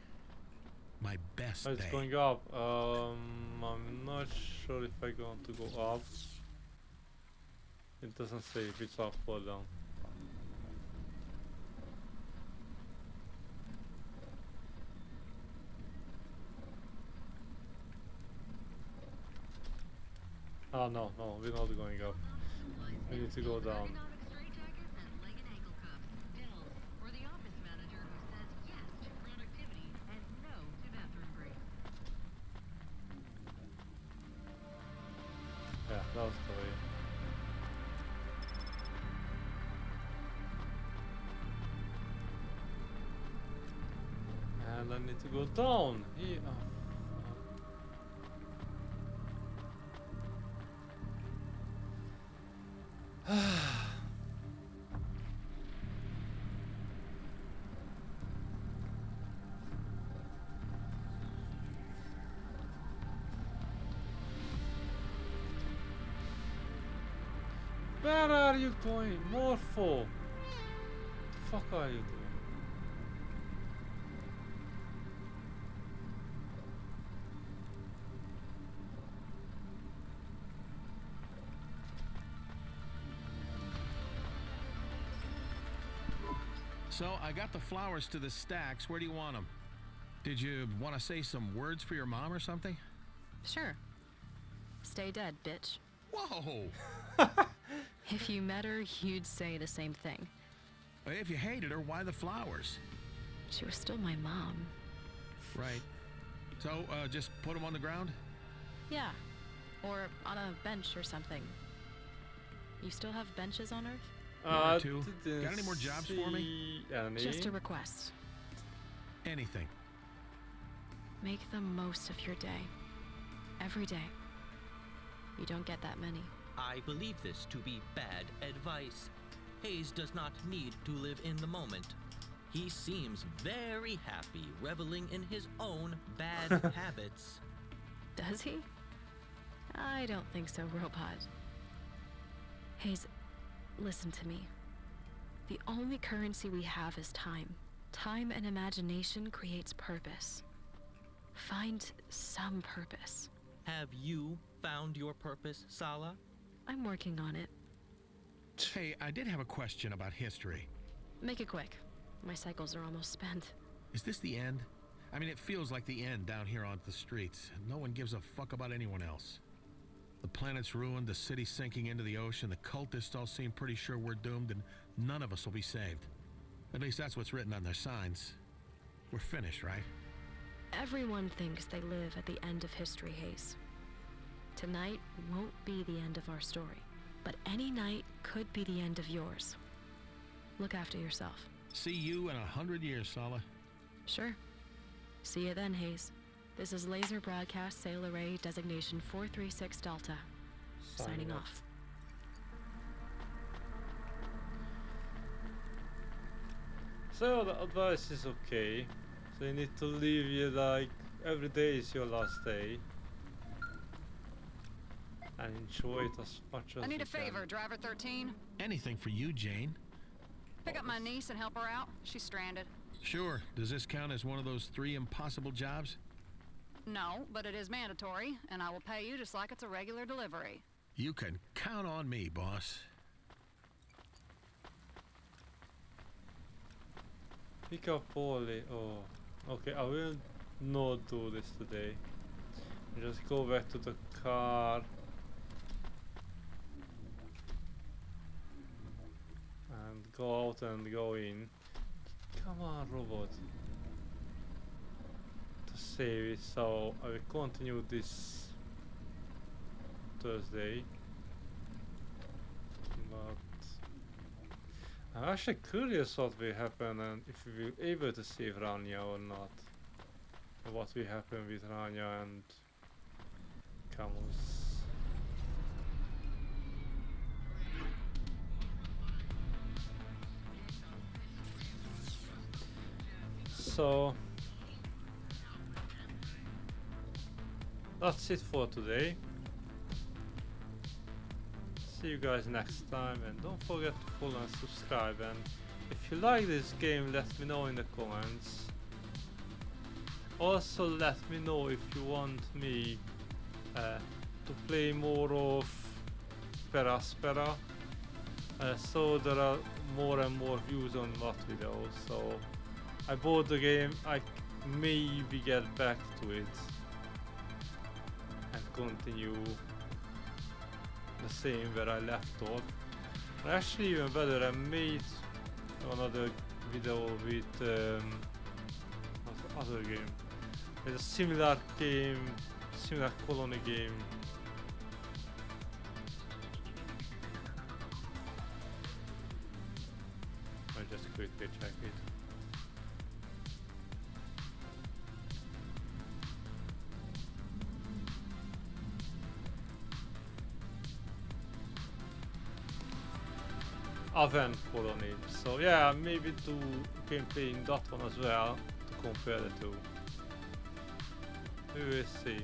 My best day. It's going up. I'm not sure if I'm going to go up. It doesn't say if it's up or down. Oh no, we're not going up. We need to go down. Yeah, that was the way. And I need to go down. Here. Where are you going? Morpho! What the fuck are you doing? So, I got the flowers to the stacks. Where do you want them? Did you want to say some words for your mom or something? Sure. Stay dead, bitch. Whoa! If you met her, you'd say the same thing. If you hated her, why the flowers? She was still my mom. Right. So, just put them on the ground? Yeah. Or on a bench or something. You still have benches on Earth? Two. Got any more jobs for me? Just a request. Anything. Make the most of your day. Every day. You don't get that many. I believe this to be bad advice. Hayse does not need to live in the moment. He seems very happy reveling in his own bad habits. Does he? I don't think so, Robot. Hayse, listen to me. The only currency we have is time. Time and imagination creates purpose. Find some purpose. Have you found your purpose, Sala? I'm working on it. Hey, I did have a question about history. Make it quick. My cycles are almost spent. Is this the end? I mean, it feels like the end down here on the streets. No one gives a fuck about anyone else. The planet's ruined, the city's sinking into the ocean, the cultists all seem pretty sure we're doomed, and none of us will be saved. At least that's what's written on their signs. We're finished, right? Everyone thinks they live at the end of history, Hayse. Tonight won't be the end of our story, but any night could be the end of yours. Look after yourself. See you in 100 years, Sala. Sure. See you then, Hayse. This is Laser Broadcast Sail Array Designation 436 Delta. Signing off. So the advice is okay. So you need to live your like every day is your last day. And enjoy it as much as I need you a favor, can. Driver 13. Anything for you, Jane. Pick up my niece and help her out. She's stranded. Sure. Does this count as one of those 3 impossible jobs? No, but it is mandatory, and I will pay you just like it's a regular delivery. You can count on me, boss. Pick up Polly. Oh, okay. I will not do this today. Just go back to the car. go out and go in. Come on, robot. To save it, so I will continue this Thursday. But I'm actually curious what will happen and if we will be able to save Rania or not. And what will happen with Rania and Camus. So that's it for today. See you guys next time, and don't forget to follow and subscribe, and if you like this game, let me know in the comments. Also let me know if you want me to play more of Peraspera, so there are more and more views on that video. So I bought the game, I maybe get back to it and continue the same where I left off. Or actually even better, I made another video with what's the other game? It's a similar game, similar colony game. I'll just quickly check it. Aven colony. So yeah, maybe do gameplay in that one as well to compare the two. We will see.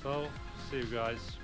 So see you guys.